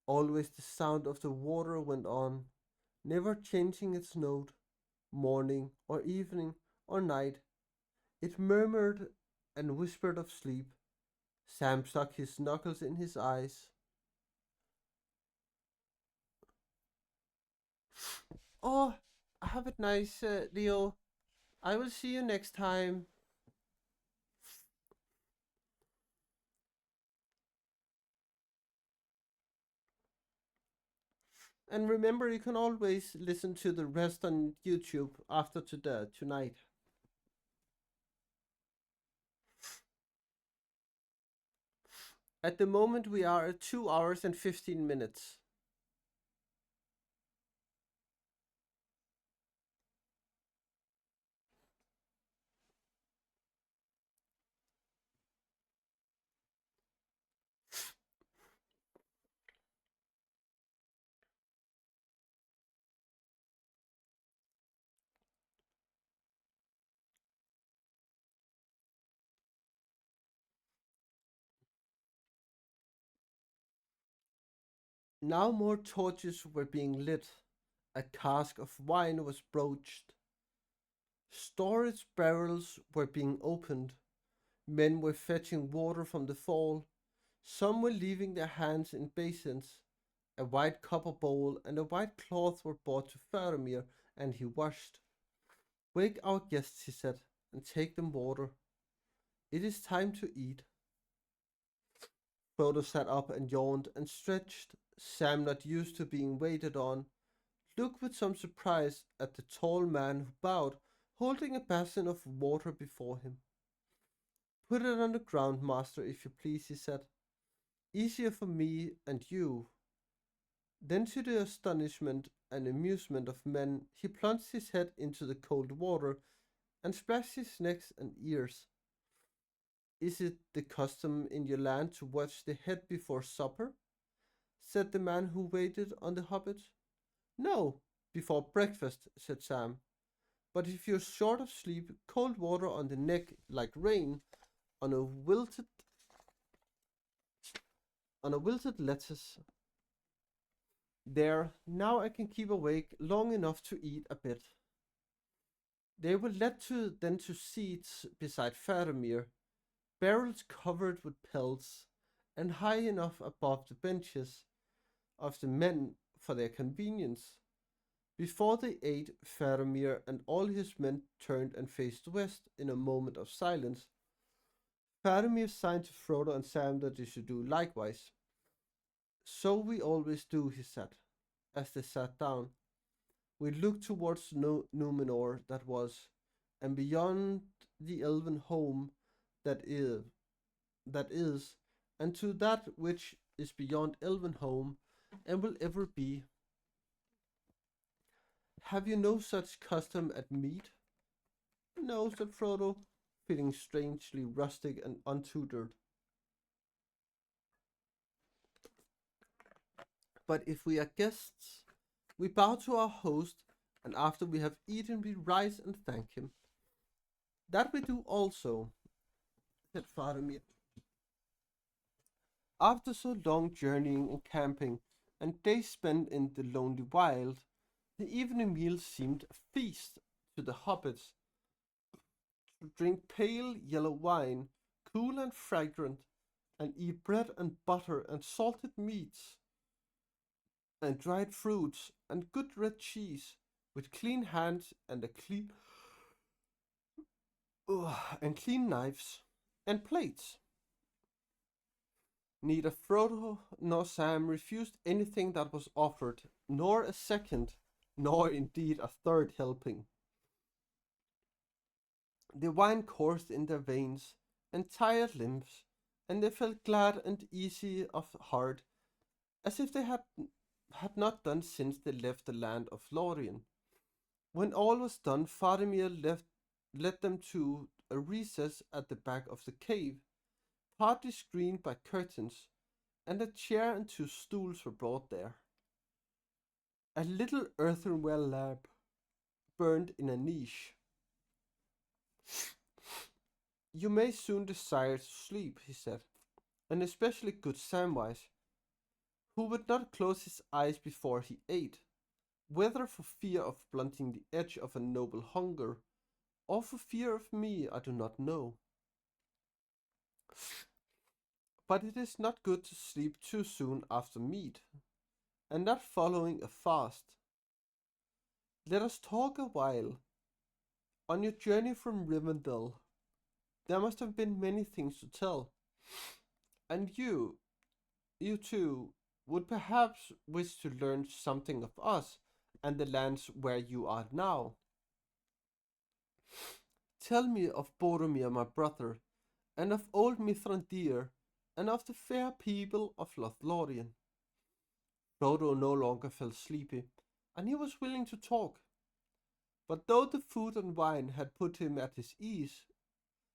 Always the sound of the water went on, never changing its note, morning or evening or night. It murmured and whispered of sleep. Sam stuck his knuckles in his eyes. Oh, have it nice, Leo. I will see you next time. And remember, you can always listen to the rest on YouTube after tonight. At the moment, we are at 2 hours and 15 minutes. Now more torches were being lit. A cask of wine was broached. Storage barrels were being opened. Men were fetching water from the fall. Some were leaving their hands in basins. A white copper bowl and a white cloth were brought to Faramir, and he washed. Wake our guests, he said, and take them water. It is time to eat. Frodo sat up and yawned and stretched. Sam, not used to being waited on, looked with some surprise at the tall man who bowed, holding a basin of water before him. Put it on the ground, master, if you please, he said. Easier for me and you. Then, to the astonishment and amusement of men, he plunged his head into the cold water and splashed his neck and ears. Is it the custom in your land to wash the head before supper? Said the man who waited on the hobbit. No, before breakfast, said Sam. But if you're short of sleep, cold water on the neck like rain on a wilted lettuce. There, now I can keep awake long enough to eat a bit. They were led then to seats beside Faramir, barrels covered with pelts, and high enough above the benches of the men for their convenience. Before they ate, Faramir and all his men turned and faced west in a moment of silence. Faramir signed to Frodo and Sam that they should do likewise. So we always do, he said, as they sat down. We looked towards Numenor that was, and beyond the elven home that is, that is, and to that which is beyond elven home and will ever be. Have you no such custom at meat? No, said Frodo, feeling strangely rustic and untutored. But if we are guests, we bow to our host, and after we have eaten, we rise and thank him. That we do also, said Faramir. After so long journeying and camping, and days spent in the lonely wild, the evening meal seemed a feast to the hobbits. To drink pale yellow wine, cool and fragrant, and eat bread and butter and salted meats, and dried fruits, and good red cheese, with clean hands and clean knives and plates. Neither Frodo nor Sam refused anything that was offered, nor a second, nor indeed a third helping. The wine coursed in their veins and tired limbs, and they felt glad and easy of heart, as if they had not done since they left the land of Lorien. When all was done, Faramir led them to a recess at the back of the cave, partly screened by curtains, and a chair and two stools were brought there. A little earthenware lamp burned in a niche. You may soon desire to sleep, he said, and especially good Samwise, who would not close his eyes before he ate, whether for fear of blunting the edge of a noble hunger, or for fear of me, I do not know. But it is not good to sleep too soon after meat, and not following a fast. Let us talk a while. On your journey from Rivendell, there must have been many things to tell, and you too, would perhaps wish to learn something of us and the lands where you are now. Tell me of Boromir, my brother, and of old Mithrandir, and of the fair people of Lothlorien. Frodo no longer felt sleepy, and he was willing to talk. But though the food and wine had put him at his ease,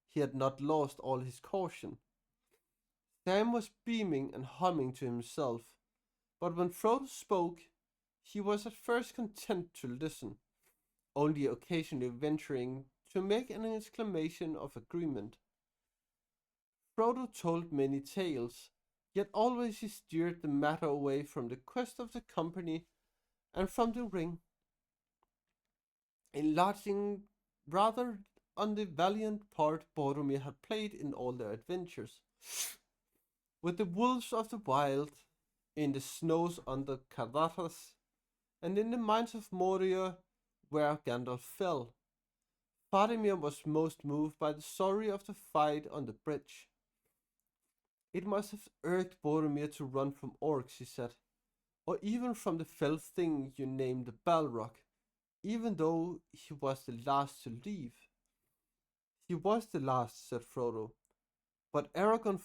he had not lost all his caution. Sam was beaming and humming to himself, but when Frodo spoke, he was at first content to listen, only occasionally venturing to make an exclamation of agreement. Frodo told many tales, Yet always he steered the matter away from the quest of the company and from the ring, enlarging rather on the valiant part Boromir had played in all their adventures. With the wolves of the wild, in the snows under Cardathas, and in the mines of Moria where Gandalf fell, Faramir was most moved by the story of the fight on the bridge. It must have irked Boromir to run from orcs, he said, or even from the fell thing you named the Balrog, even though he was the last to leave. He was the last, said Frodo, but Aragorn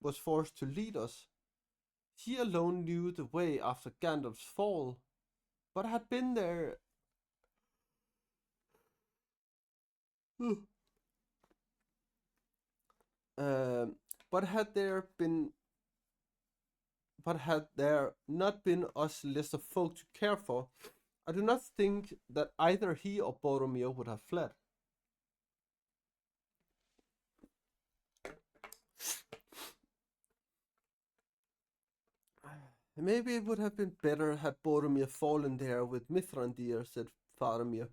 was forced to lead us. He alone knew the way after Gandalf's fall, but had been there. um, but had there been, but had there not been us list of folk to care for, I do not think that either he or Boromir would have fled. Maybe it would have been better had Boromir fallen there with Mithrandir, said Faramir,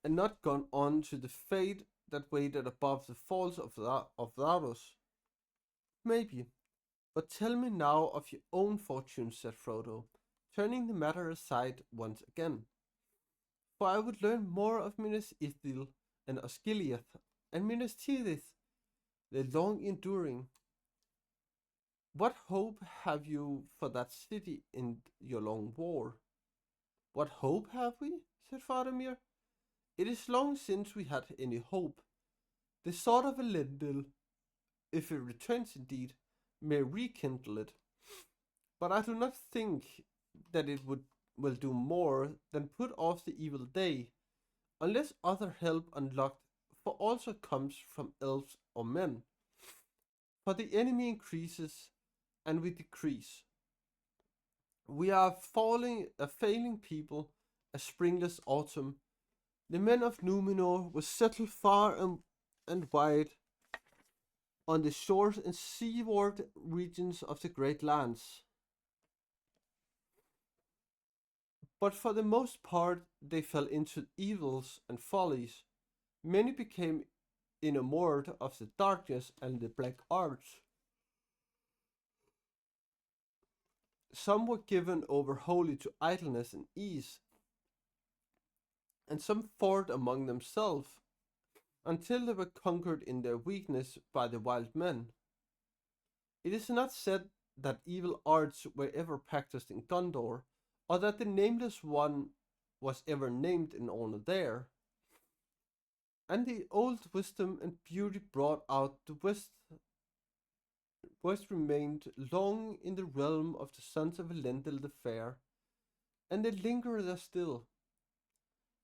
and not gone on to the fate that waited above the falls of Dharos. Maybe. But tell me now of your own fortunes, said Frodo, turning the matter aside once again. For I would learn more of Minas Ithil and Osgiliath and Minas Tirith, the long enduring. What hope have you for that city in your long war? What hope have we? Said Faramir. It is long since we had any hope. The sword of Elendil, if it returns indeed, may rekindle it. But I do not think that it will do more than put off the evil day, unless other help unlocked for also comes from elves or men. For the enemy increases and we decrease. We are a failing people, a springless autumn. The men of Numenor will settle far and wide on the shores and seaward regions of the great lands. But for the most part, they fell into evils and follies. Many became enamored of the darkness and the black arts. Some were given over wholly to idleness and ease, and some fought among themselves until they were conquered in their weakness by the wild men. It is not said that evil arts were ever practiced in Gondor, or that the Nameless One was ever named in honor there. And the old wisdom and beauty brought out the West remained long in the realm of the sons of Elendil the Fair, and they linger there still.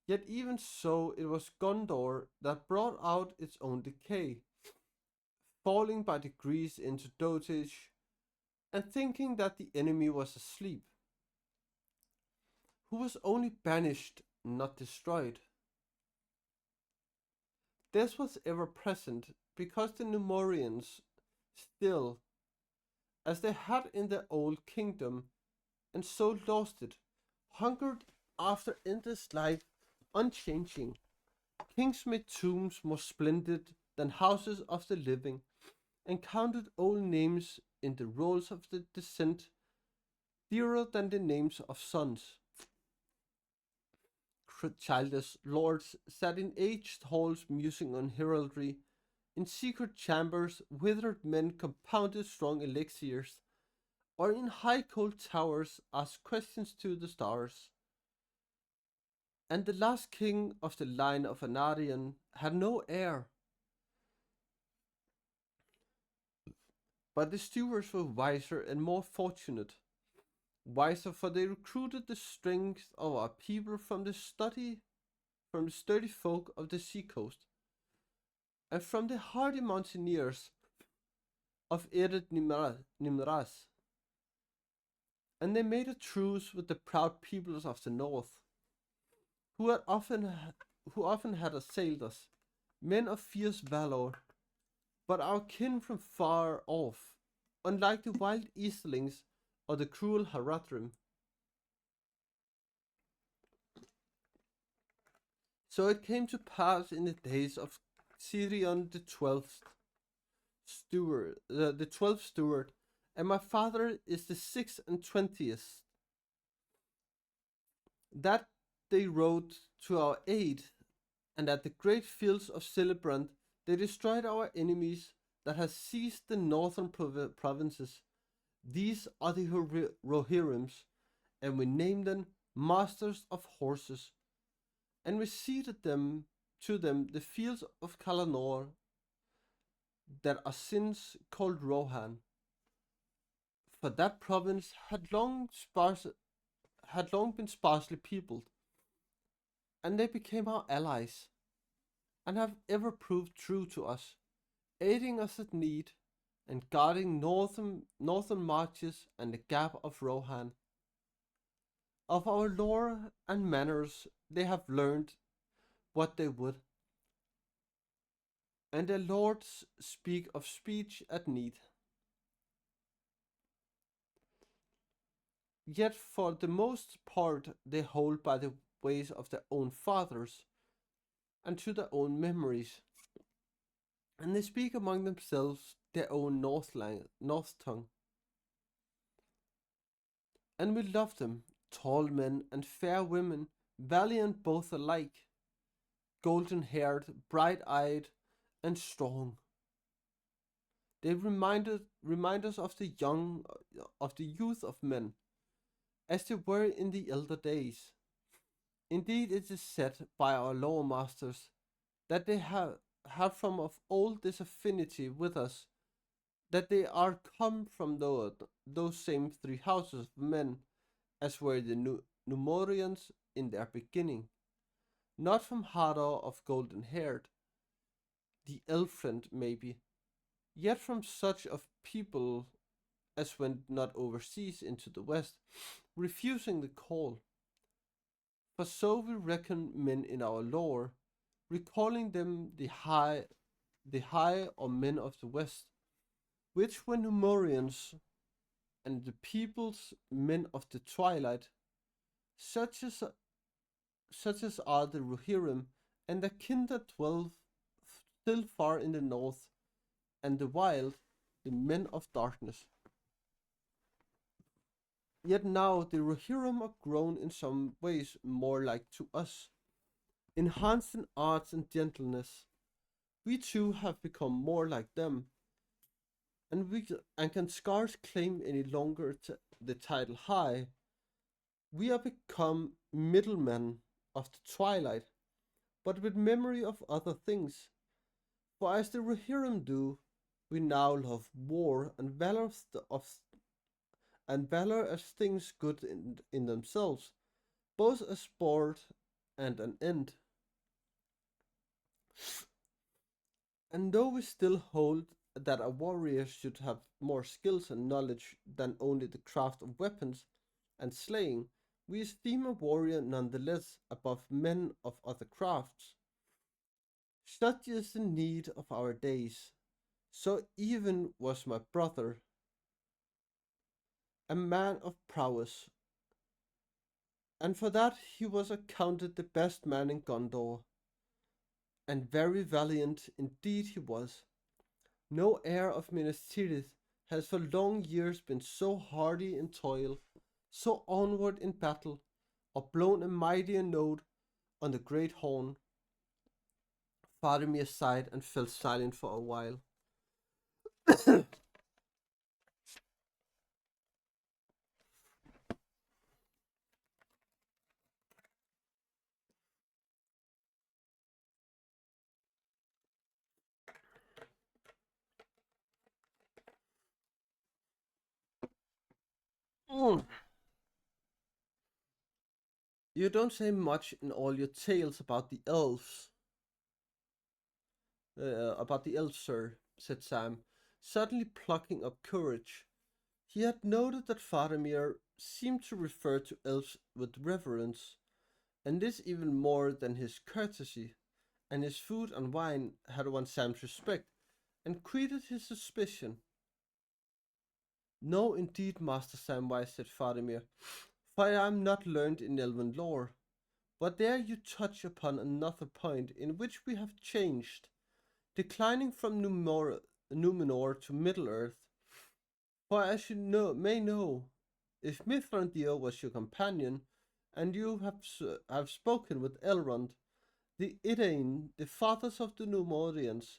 Yet even so it was Gondor that brought out its own decay, falling by degrees into dotage, and thinking that the enemy was asleep, who was only banished, not destroyed. This was ever present because the Numorians still, as they had in their old kingdom, and so lost it, hungered after endless life unchanging. Kings made tombs more splendid than houses of the living, and counted old names in the rolls of the descent dearer than the names of sons. Childless lords sat in aged halls musing on heraldry. In secret chambers, withered men compounded strong elixirs, or in high cold towers asked questions to the stars. And the last king of the line of Anarion had no heir, but the stewards were wiser and more fortunate. Wiser, for they recruited the strength of our people from the sturdy folk of the seacoast, and from the hardy mountaineers of Ered Nimraz, and they made a truce with the proud peoples of the north, who often had assailed us, men of fierce valor, but our kin from far off, unlike the wild Easterlings or the cruel Haradrim. So it came to pass in the days of Sirion the twelfth steward, and my father is the 620th, that they rode to our aid, and at the great fields of Celebrant they destroyed our enemies that had seized the northern provinces. These are the Rohirrims, and we named them masters of horses, and we ceded them to them the fields of Kalanor that are since called Rohan, for that province had long been sparsely peopled, and they became our allies, and have ever proved true to us, aiding us at need, and guarding northern marches and the gap of Rohan. Of our lore and manners they have learned what they would, and their lords speak of speech at need. Yet for the most part they hold by the ways of their own fathers, and to their own memories, and they speak among themselves their own North tongue. And we love them, tall men and fair women, valiant both alike, golden haired, bright eyed, and strong. They remind us of the youth of men, as they were in the elder days. Indeed, it is said by our law masters that they have from of old this affinity with us, that they are come from those same three houses of men as were the Numorians in their beginning, not from Hadar of golden haired, the elf friend maybe, yet from such of people as went not overseas into the west, refusing the call. For so we reckon men in our lore, recalling them the high or men of the west, which were Numorians, and the people's men of the twilight, such as are the Rohirrim, and their kin that dwell still far in the north, and the wild, the men of darkness. Yet now the Rohirrim are grown in some ways more like to us, enhanced in arts and gentleness. We too have become more like them, and can scarce claim any longer the title high. We are become middlemen of the twilight, but with memory of other things. For as the Rohirrim do, we now love war and valor as things good in themselves, both as sport and an end. And though we still hold that a warrior should have more skills and knowledge than only the craft of weapons and slaying, we esteem a warrior nonetheless above men of other crafts. Such is the need of our days. So even was my brother, a man of prowess, and for that he was accounted the best man in Gondor, and very valiant indeed he was. No heir of Minas Tirith has for long years been so hardy in toil, so onward in battle, or blown a mightier note on the great horn. Faramir sighed and fell silent for a while. Mm. You don't say much in all your tales about the elves. About the elves, sir, said Sam, suddenly plucking up courage. He had noted that Faramir seemed to refer to elves with reverence, and this even more than his courtesy, and his food and wine had won Sam's respect and created his suspicion. No, indeed, Master Samwise, said Faramir, for I am not learned in elven lore. But there you touch upon another point in which we have changed, declining from Numenor to Middle-earth. For as you may know, if Mithrandir was your companion, and you have spoken with Elrond, the Edain, the fathers of the Numerians,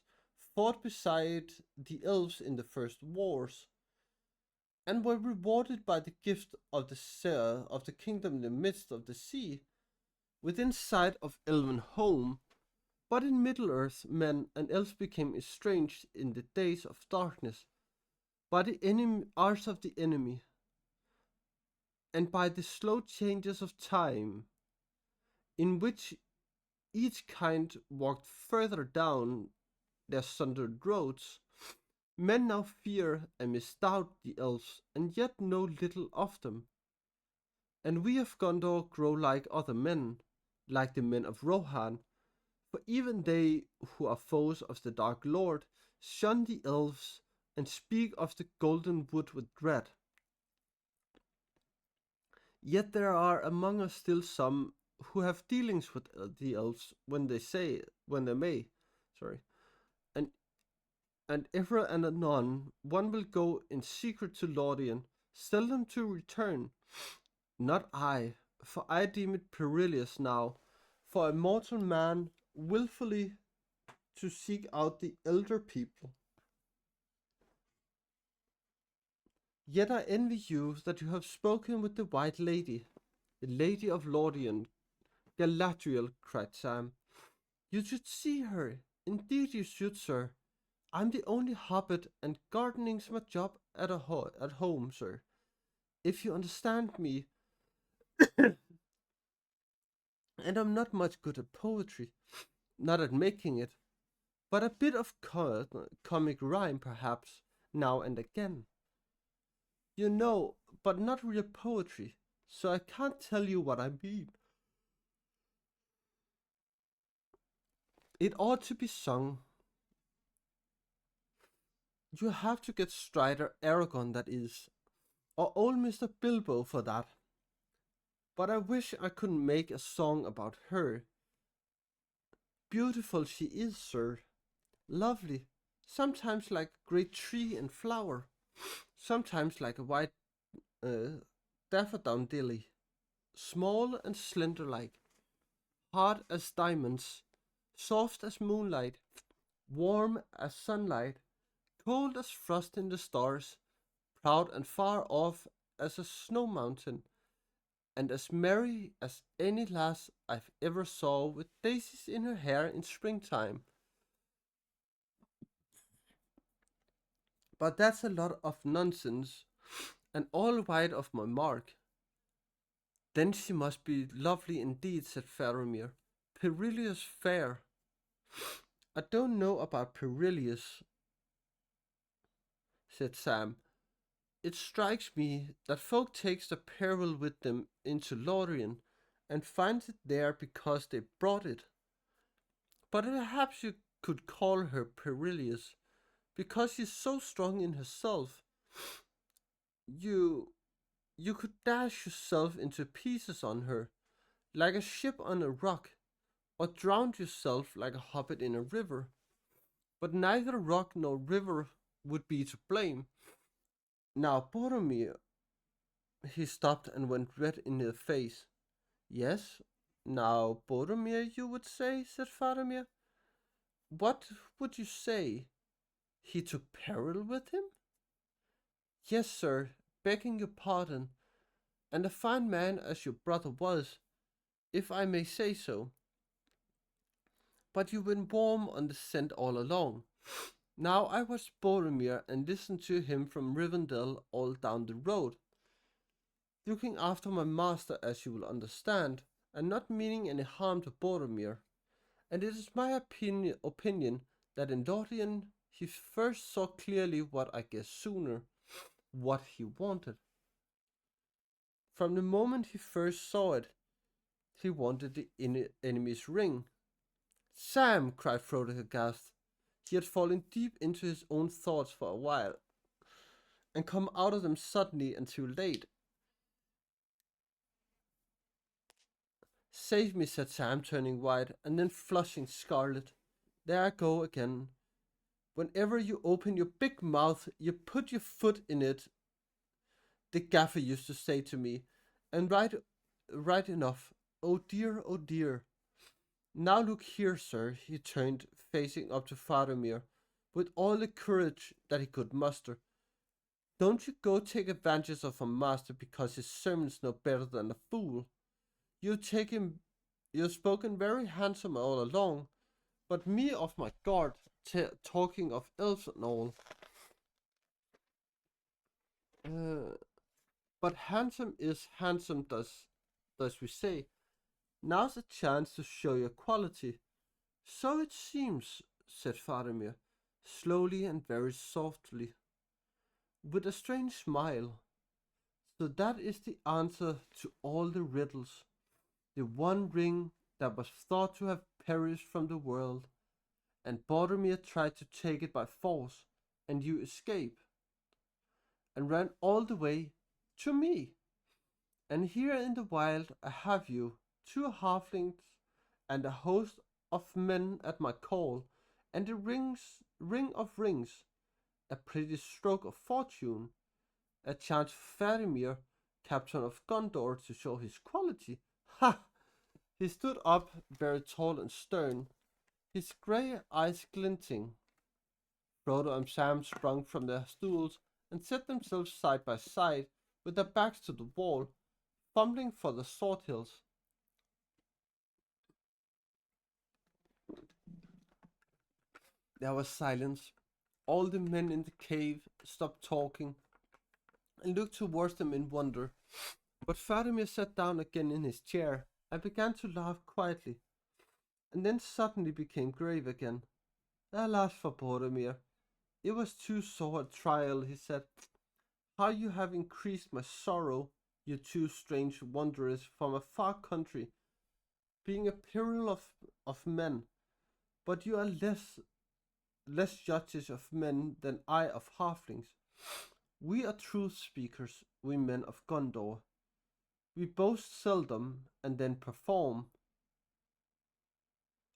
fought beside the elves in the first wars, and were rewarded by the gift of the Ser of the kingdom in the midst of the sea, within sight of Elven home. But in Middle-earth, men and elves became estranged in the days of darkness by the arts of the enemy, and by the slow changes of time, in which each kind walked further down their sundered roads. Men now fear and misdoubt the elves, and yet know little of them. And we of Gondor grow like other men, like the men of Rohan, for even they who are foes of the Dark Lord shun the elves and speak of the Golden Wood with dread. Yet there are among us still some who have dealings with the elves when they may, sorry, and ever and anon one will go in secret to Lorien, seldom to return. Not I, for I deem it perilous now for a mortal man wilfully to seek out the elder people. Yet I envy you that you have spoken with the White Lady, the Lady of Lorien. Galadriel, cried Sam. You should see her. Indeed you should, sir. I'm the only hobbit, and gardening's my job at home, sir. If you understand me, and I'm not much good at poetry, not at making it, but a bit of comic rhyme, perhaps, now and again. You know, but not real poetry, so I can't tell you what I mean. It ought to be sung. You have to get Strider Aragon, that is, or old Mr. Bilbo for that. But I wish I could make a song about her. Beautiful she is, sir. Lovely. Sometimes like a great tree and flower. Sometimes like a white daffodil. Small and slender like. Hard as diamonds. Soft as moonlight. Warm as sunlight. Cold as frost in the stars. Proud and far off as a snow mountain, and as merry as any lass I've ever saw with daisies in her hair in springtime. But that's a lot of nonsense, and all wide of my mark. Then she must be lovely indeed, said Faramir. Perilous fair. I don't know about Perilous, said Sam. It strikes me that folk takes the peril with them into Lorien, and finds it there because they brought it. But perhaps you could call her perilous, because she's so strong in herself. You you could dash yourself into pieces on her, like a ship on a rock, or drown yourself like a hobbit in a river. But neither rock nor river would be to blame. Now, Boromir, he stopped and went red in the face. Yes, now, Boromir, you would say, said Faramir. What would you say? He took peril with him? Yes, sir, begging your pardon, and a fine man as your brother was, if I may say so. But you've been warm on the scent all along. Now I watched Boromir and listened to him from Rivendell all down the road, looking after my master as you will understand, and not meaning any harm to Boromir. And it is my opinion that in Lothian he first saw clearly what I guessed sooner, what he wanted. From the moment he first saw it, he wanted the enemy's ring. Sam, cried Frodo aghast. He had fallen deep into his own thoughts for a while. and come out of them suddenly and too late. Save me, said Sam, turning white and then flushing scarlet. There I go again. Whenever you open your big mouth, you put your foot in it, the gaffer used to say to me. And right enough. Oh dear, oh dear. Now look here, sir, he turned, facing up to Faramir, with all the courage that he could muster. Don't you go take advantage of a master because his servant's no better than a fool. You've taken, you've spoken very handsome all along, but me off my guard, talking of elves and all. Uh, but handsome is handsome, does we say. Now's a chance to show your quality. So it seems, said Faramir, slowly and very softly, with a strange smile. So that is the answer to all the riddles. The one ring that was thought to have perished from the world, and Boromir tried to take it by force, and you escape, and ran all the way to me. And here in the wild I have you, two halflings, and a host of men at my call, and the ring of rings, a pretty stroke of fortune, a chance for Faramir, captain of Gondor, to show his quality. Ha! He stood up, very tall and stern, his grey eyes glinting. Frodo and Sam sprung from their stools and set themselves side by side, with their backs to the wall, fumbling for the sword hilts. There was silence. All the men in the cave stopped talking and looked towards them in wonder. But Faramir sat down again in his chair and began to laugh quietly, and then suddenly became grave again. Alas for Boromir! It was too sore a trial, he said. How you have increased my sorrow, you two strange wanderers from a far country, being a peril of men, but you are less judges of men than I of halflings. We are truth speakers, we men of Gondor. We boast seldom and then perform,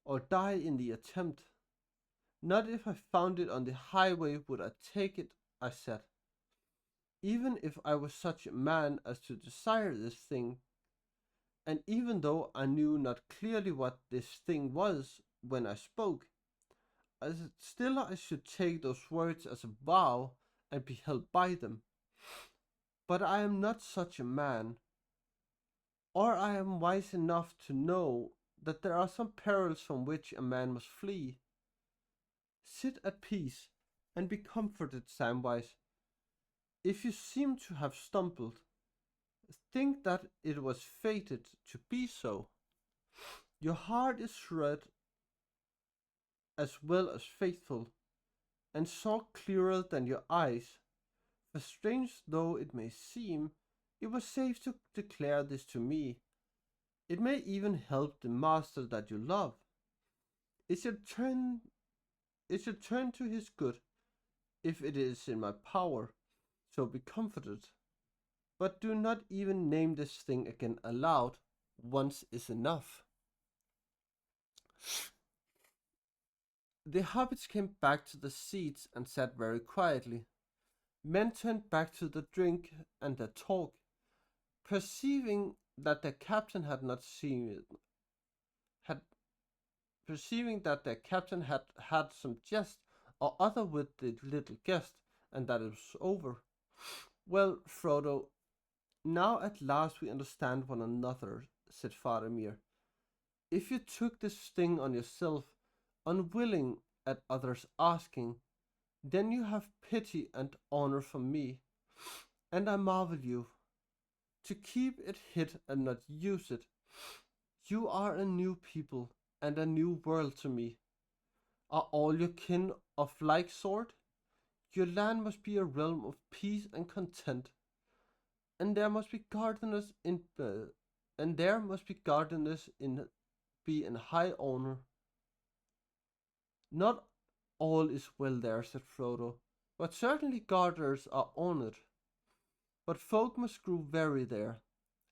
or die in the attempt. Not if I found it on the highway would I take it, I said. Even if I was such a man as to desire this thing, and even though I knew not clearly what this thing was when I spoke, still I should take those words as a vow and be held by them. But I am not such a man, or I am wise enough to know that there are some perils from which a man must flee. Sit at peace and be comforted, Samwise. If you seem to have stumbled, think that it was fated to be so. Your heart is red as well as faithful, and saw clearer than your eyes. For strange though it may seem, it was safe to declare this to me. It may even help the master that you love. It should turn to his good, if it is in my power. So be comforted. But do not even name this thing again aloud. Once is enough. The hobbits came back to the seats and sat very quietly. Men turned back to the drink and the talk, perceiving that their captain had not seen it, had perceiving that their captain had had some jest or other with the little guest, and that it was over. Well, Frodo, now at last we understand one another, said Faramir. If you took this thing on yourself, unwilling at others asking, then you have pity and honor from me, and I marvel you. To keep it hid and not use it, you are a new people and a new world to me. Are all your kin of like sort? Your land must be a realm of peace and content, and there must be gardeners in and there must be gardeners in be in high honor. Not all is well there, said Frodo. but certainly gardeners are honoured. But folk must grow weary there,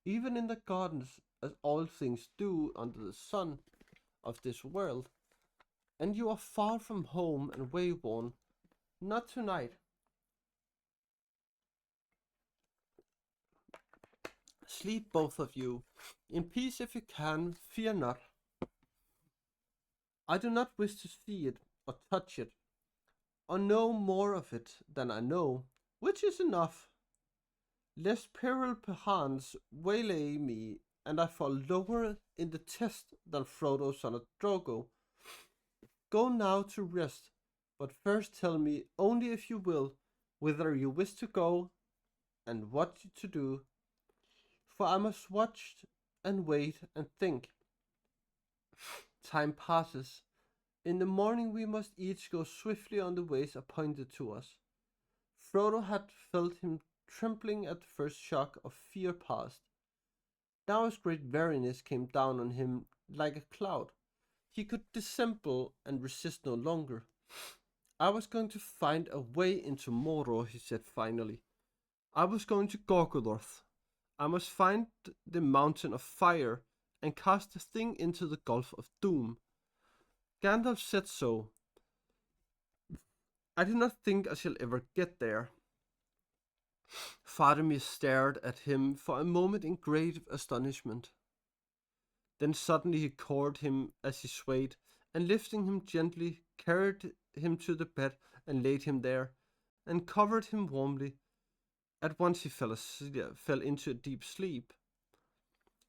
even in the gardens, as all things do under the sun of this world. And you are far from home and wayworn. Not tonight. Sleep, both of you, in peace if you can, fear not. I do not wish to see it, or touch it, or know more of it than I know, which is enough, lest peril perchance waylay me, and I fall lower in the test than Frodo son of Drogo. Go now to rest, but first tell me, only if you will, whither you wish to go, and what to do, for I must watch and wait and think. Time passes. In the morning we must each go swiftly on the ways appointed to us. Frodo had felt him trembling at the first shock of fear past. Now his great weariness came down on him like a cloud. He could dissemble and resist no longer. I was going to find a way into Mordor, he said finally. I was going to Gorgoroth. I must find the mountain of fire and cast the thing into the gulf of doom. Gandalf said so. I do not think I shall ever get there. Faramir stared at him for a moment in great astonishment. Then suddenly he caught him as he swayed, and lifting him gently, carried him to the bed and laid him there, and covered him warmly. At once he fell into a deep sleep.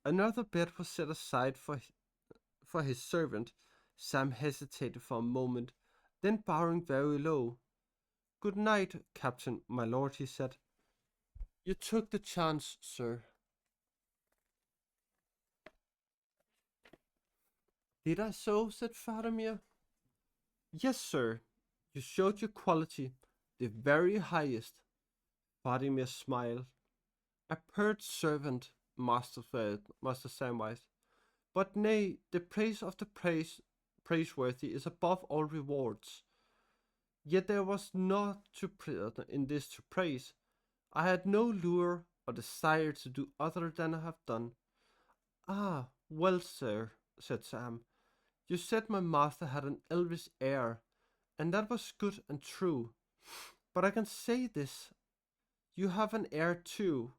Another bed was set aside for his servant. Sam hesitated for a moment, then bowing very low. "Good night, Captain, my lord," he said. "You took the chance, sir." "Did I so?" said Faramir. "Yes, sir. You showed your quality, the very highest." Faramir smiled. "A pert servant, Master Samwise. But nay, the praise of the praiseworthy is above all rewards. Yet there was naught in this to praise. I had no lure or desire to do other than I have done." "Ah, well, sir," said Sam, "you said my master had an elvish air, and that was good and true. But I can say this, you have an air too,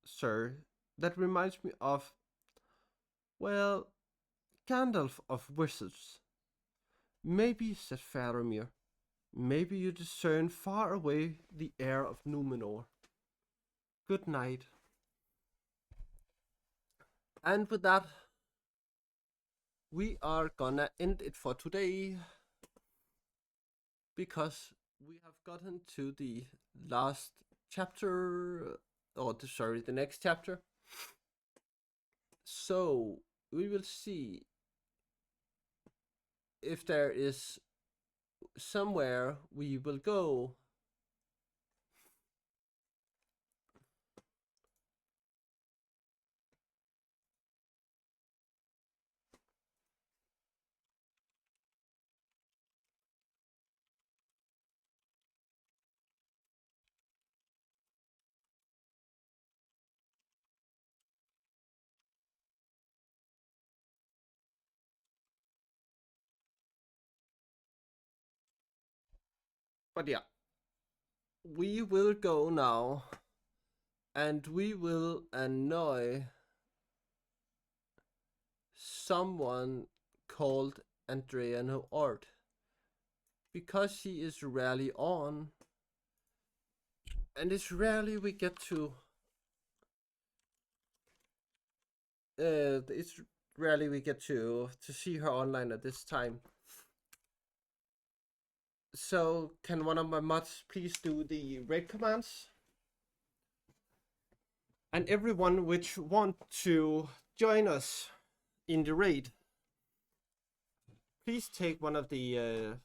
sir, that reminds me of, well, Gandalf of Wizards." "Maybe," said Faramir, "maybe you discern far away the air of Numenor. Good night." And with that, we are gonna end it for today, because we have gotten to the last chapter, the next chapter. So we will see if there is somewhere we will go. But yeah, we will go now, and we will annoy someone called Andreano Art, because he is rarely on, and it's rarely we get to it's rarely we get to see her online at this time. So can one of my mods please do the raid commands? And everyone which want to join us in the raid, please take one of the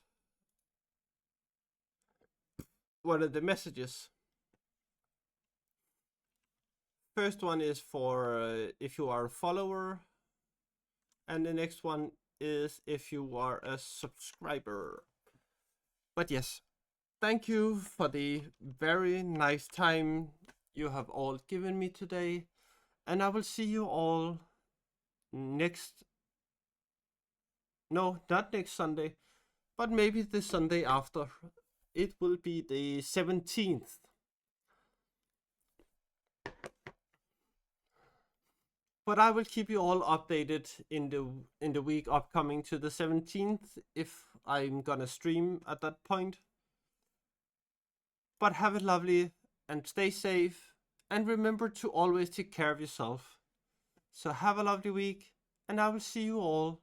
messages. First one is for if you are a follower, and the next one is if you are a subscriber. But yes, thank you for the very nice time you have all given me today. And I will see you all next. No, not next Sunday, but maybe the Sunday after. It will be the 17th. But I will keep you all updated in the week upcoming to the 17th if I'm gonna stream at that point. But have it lovely and stay safe and remember to always take care of yourself. So have a lovely week and I will see you all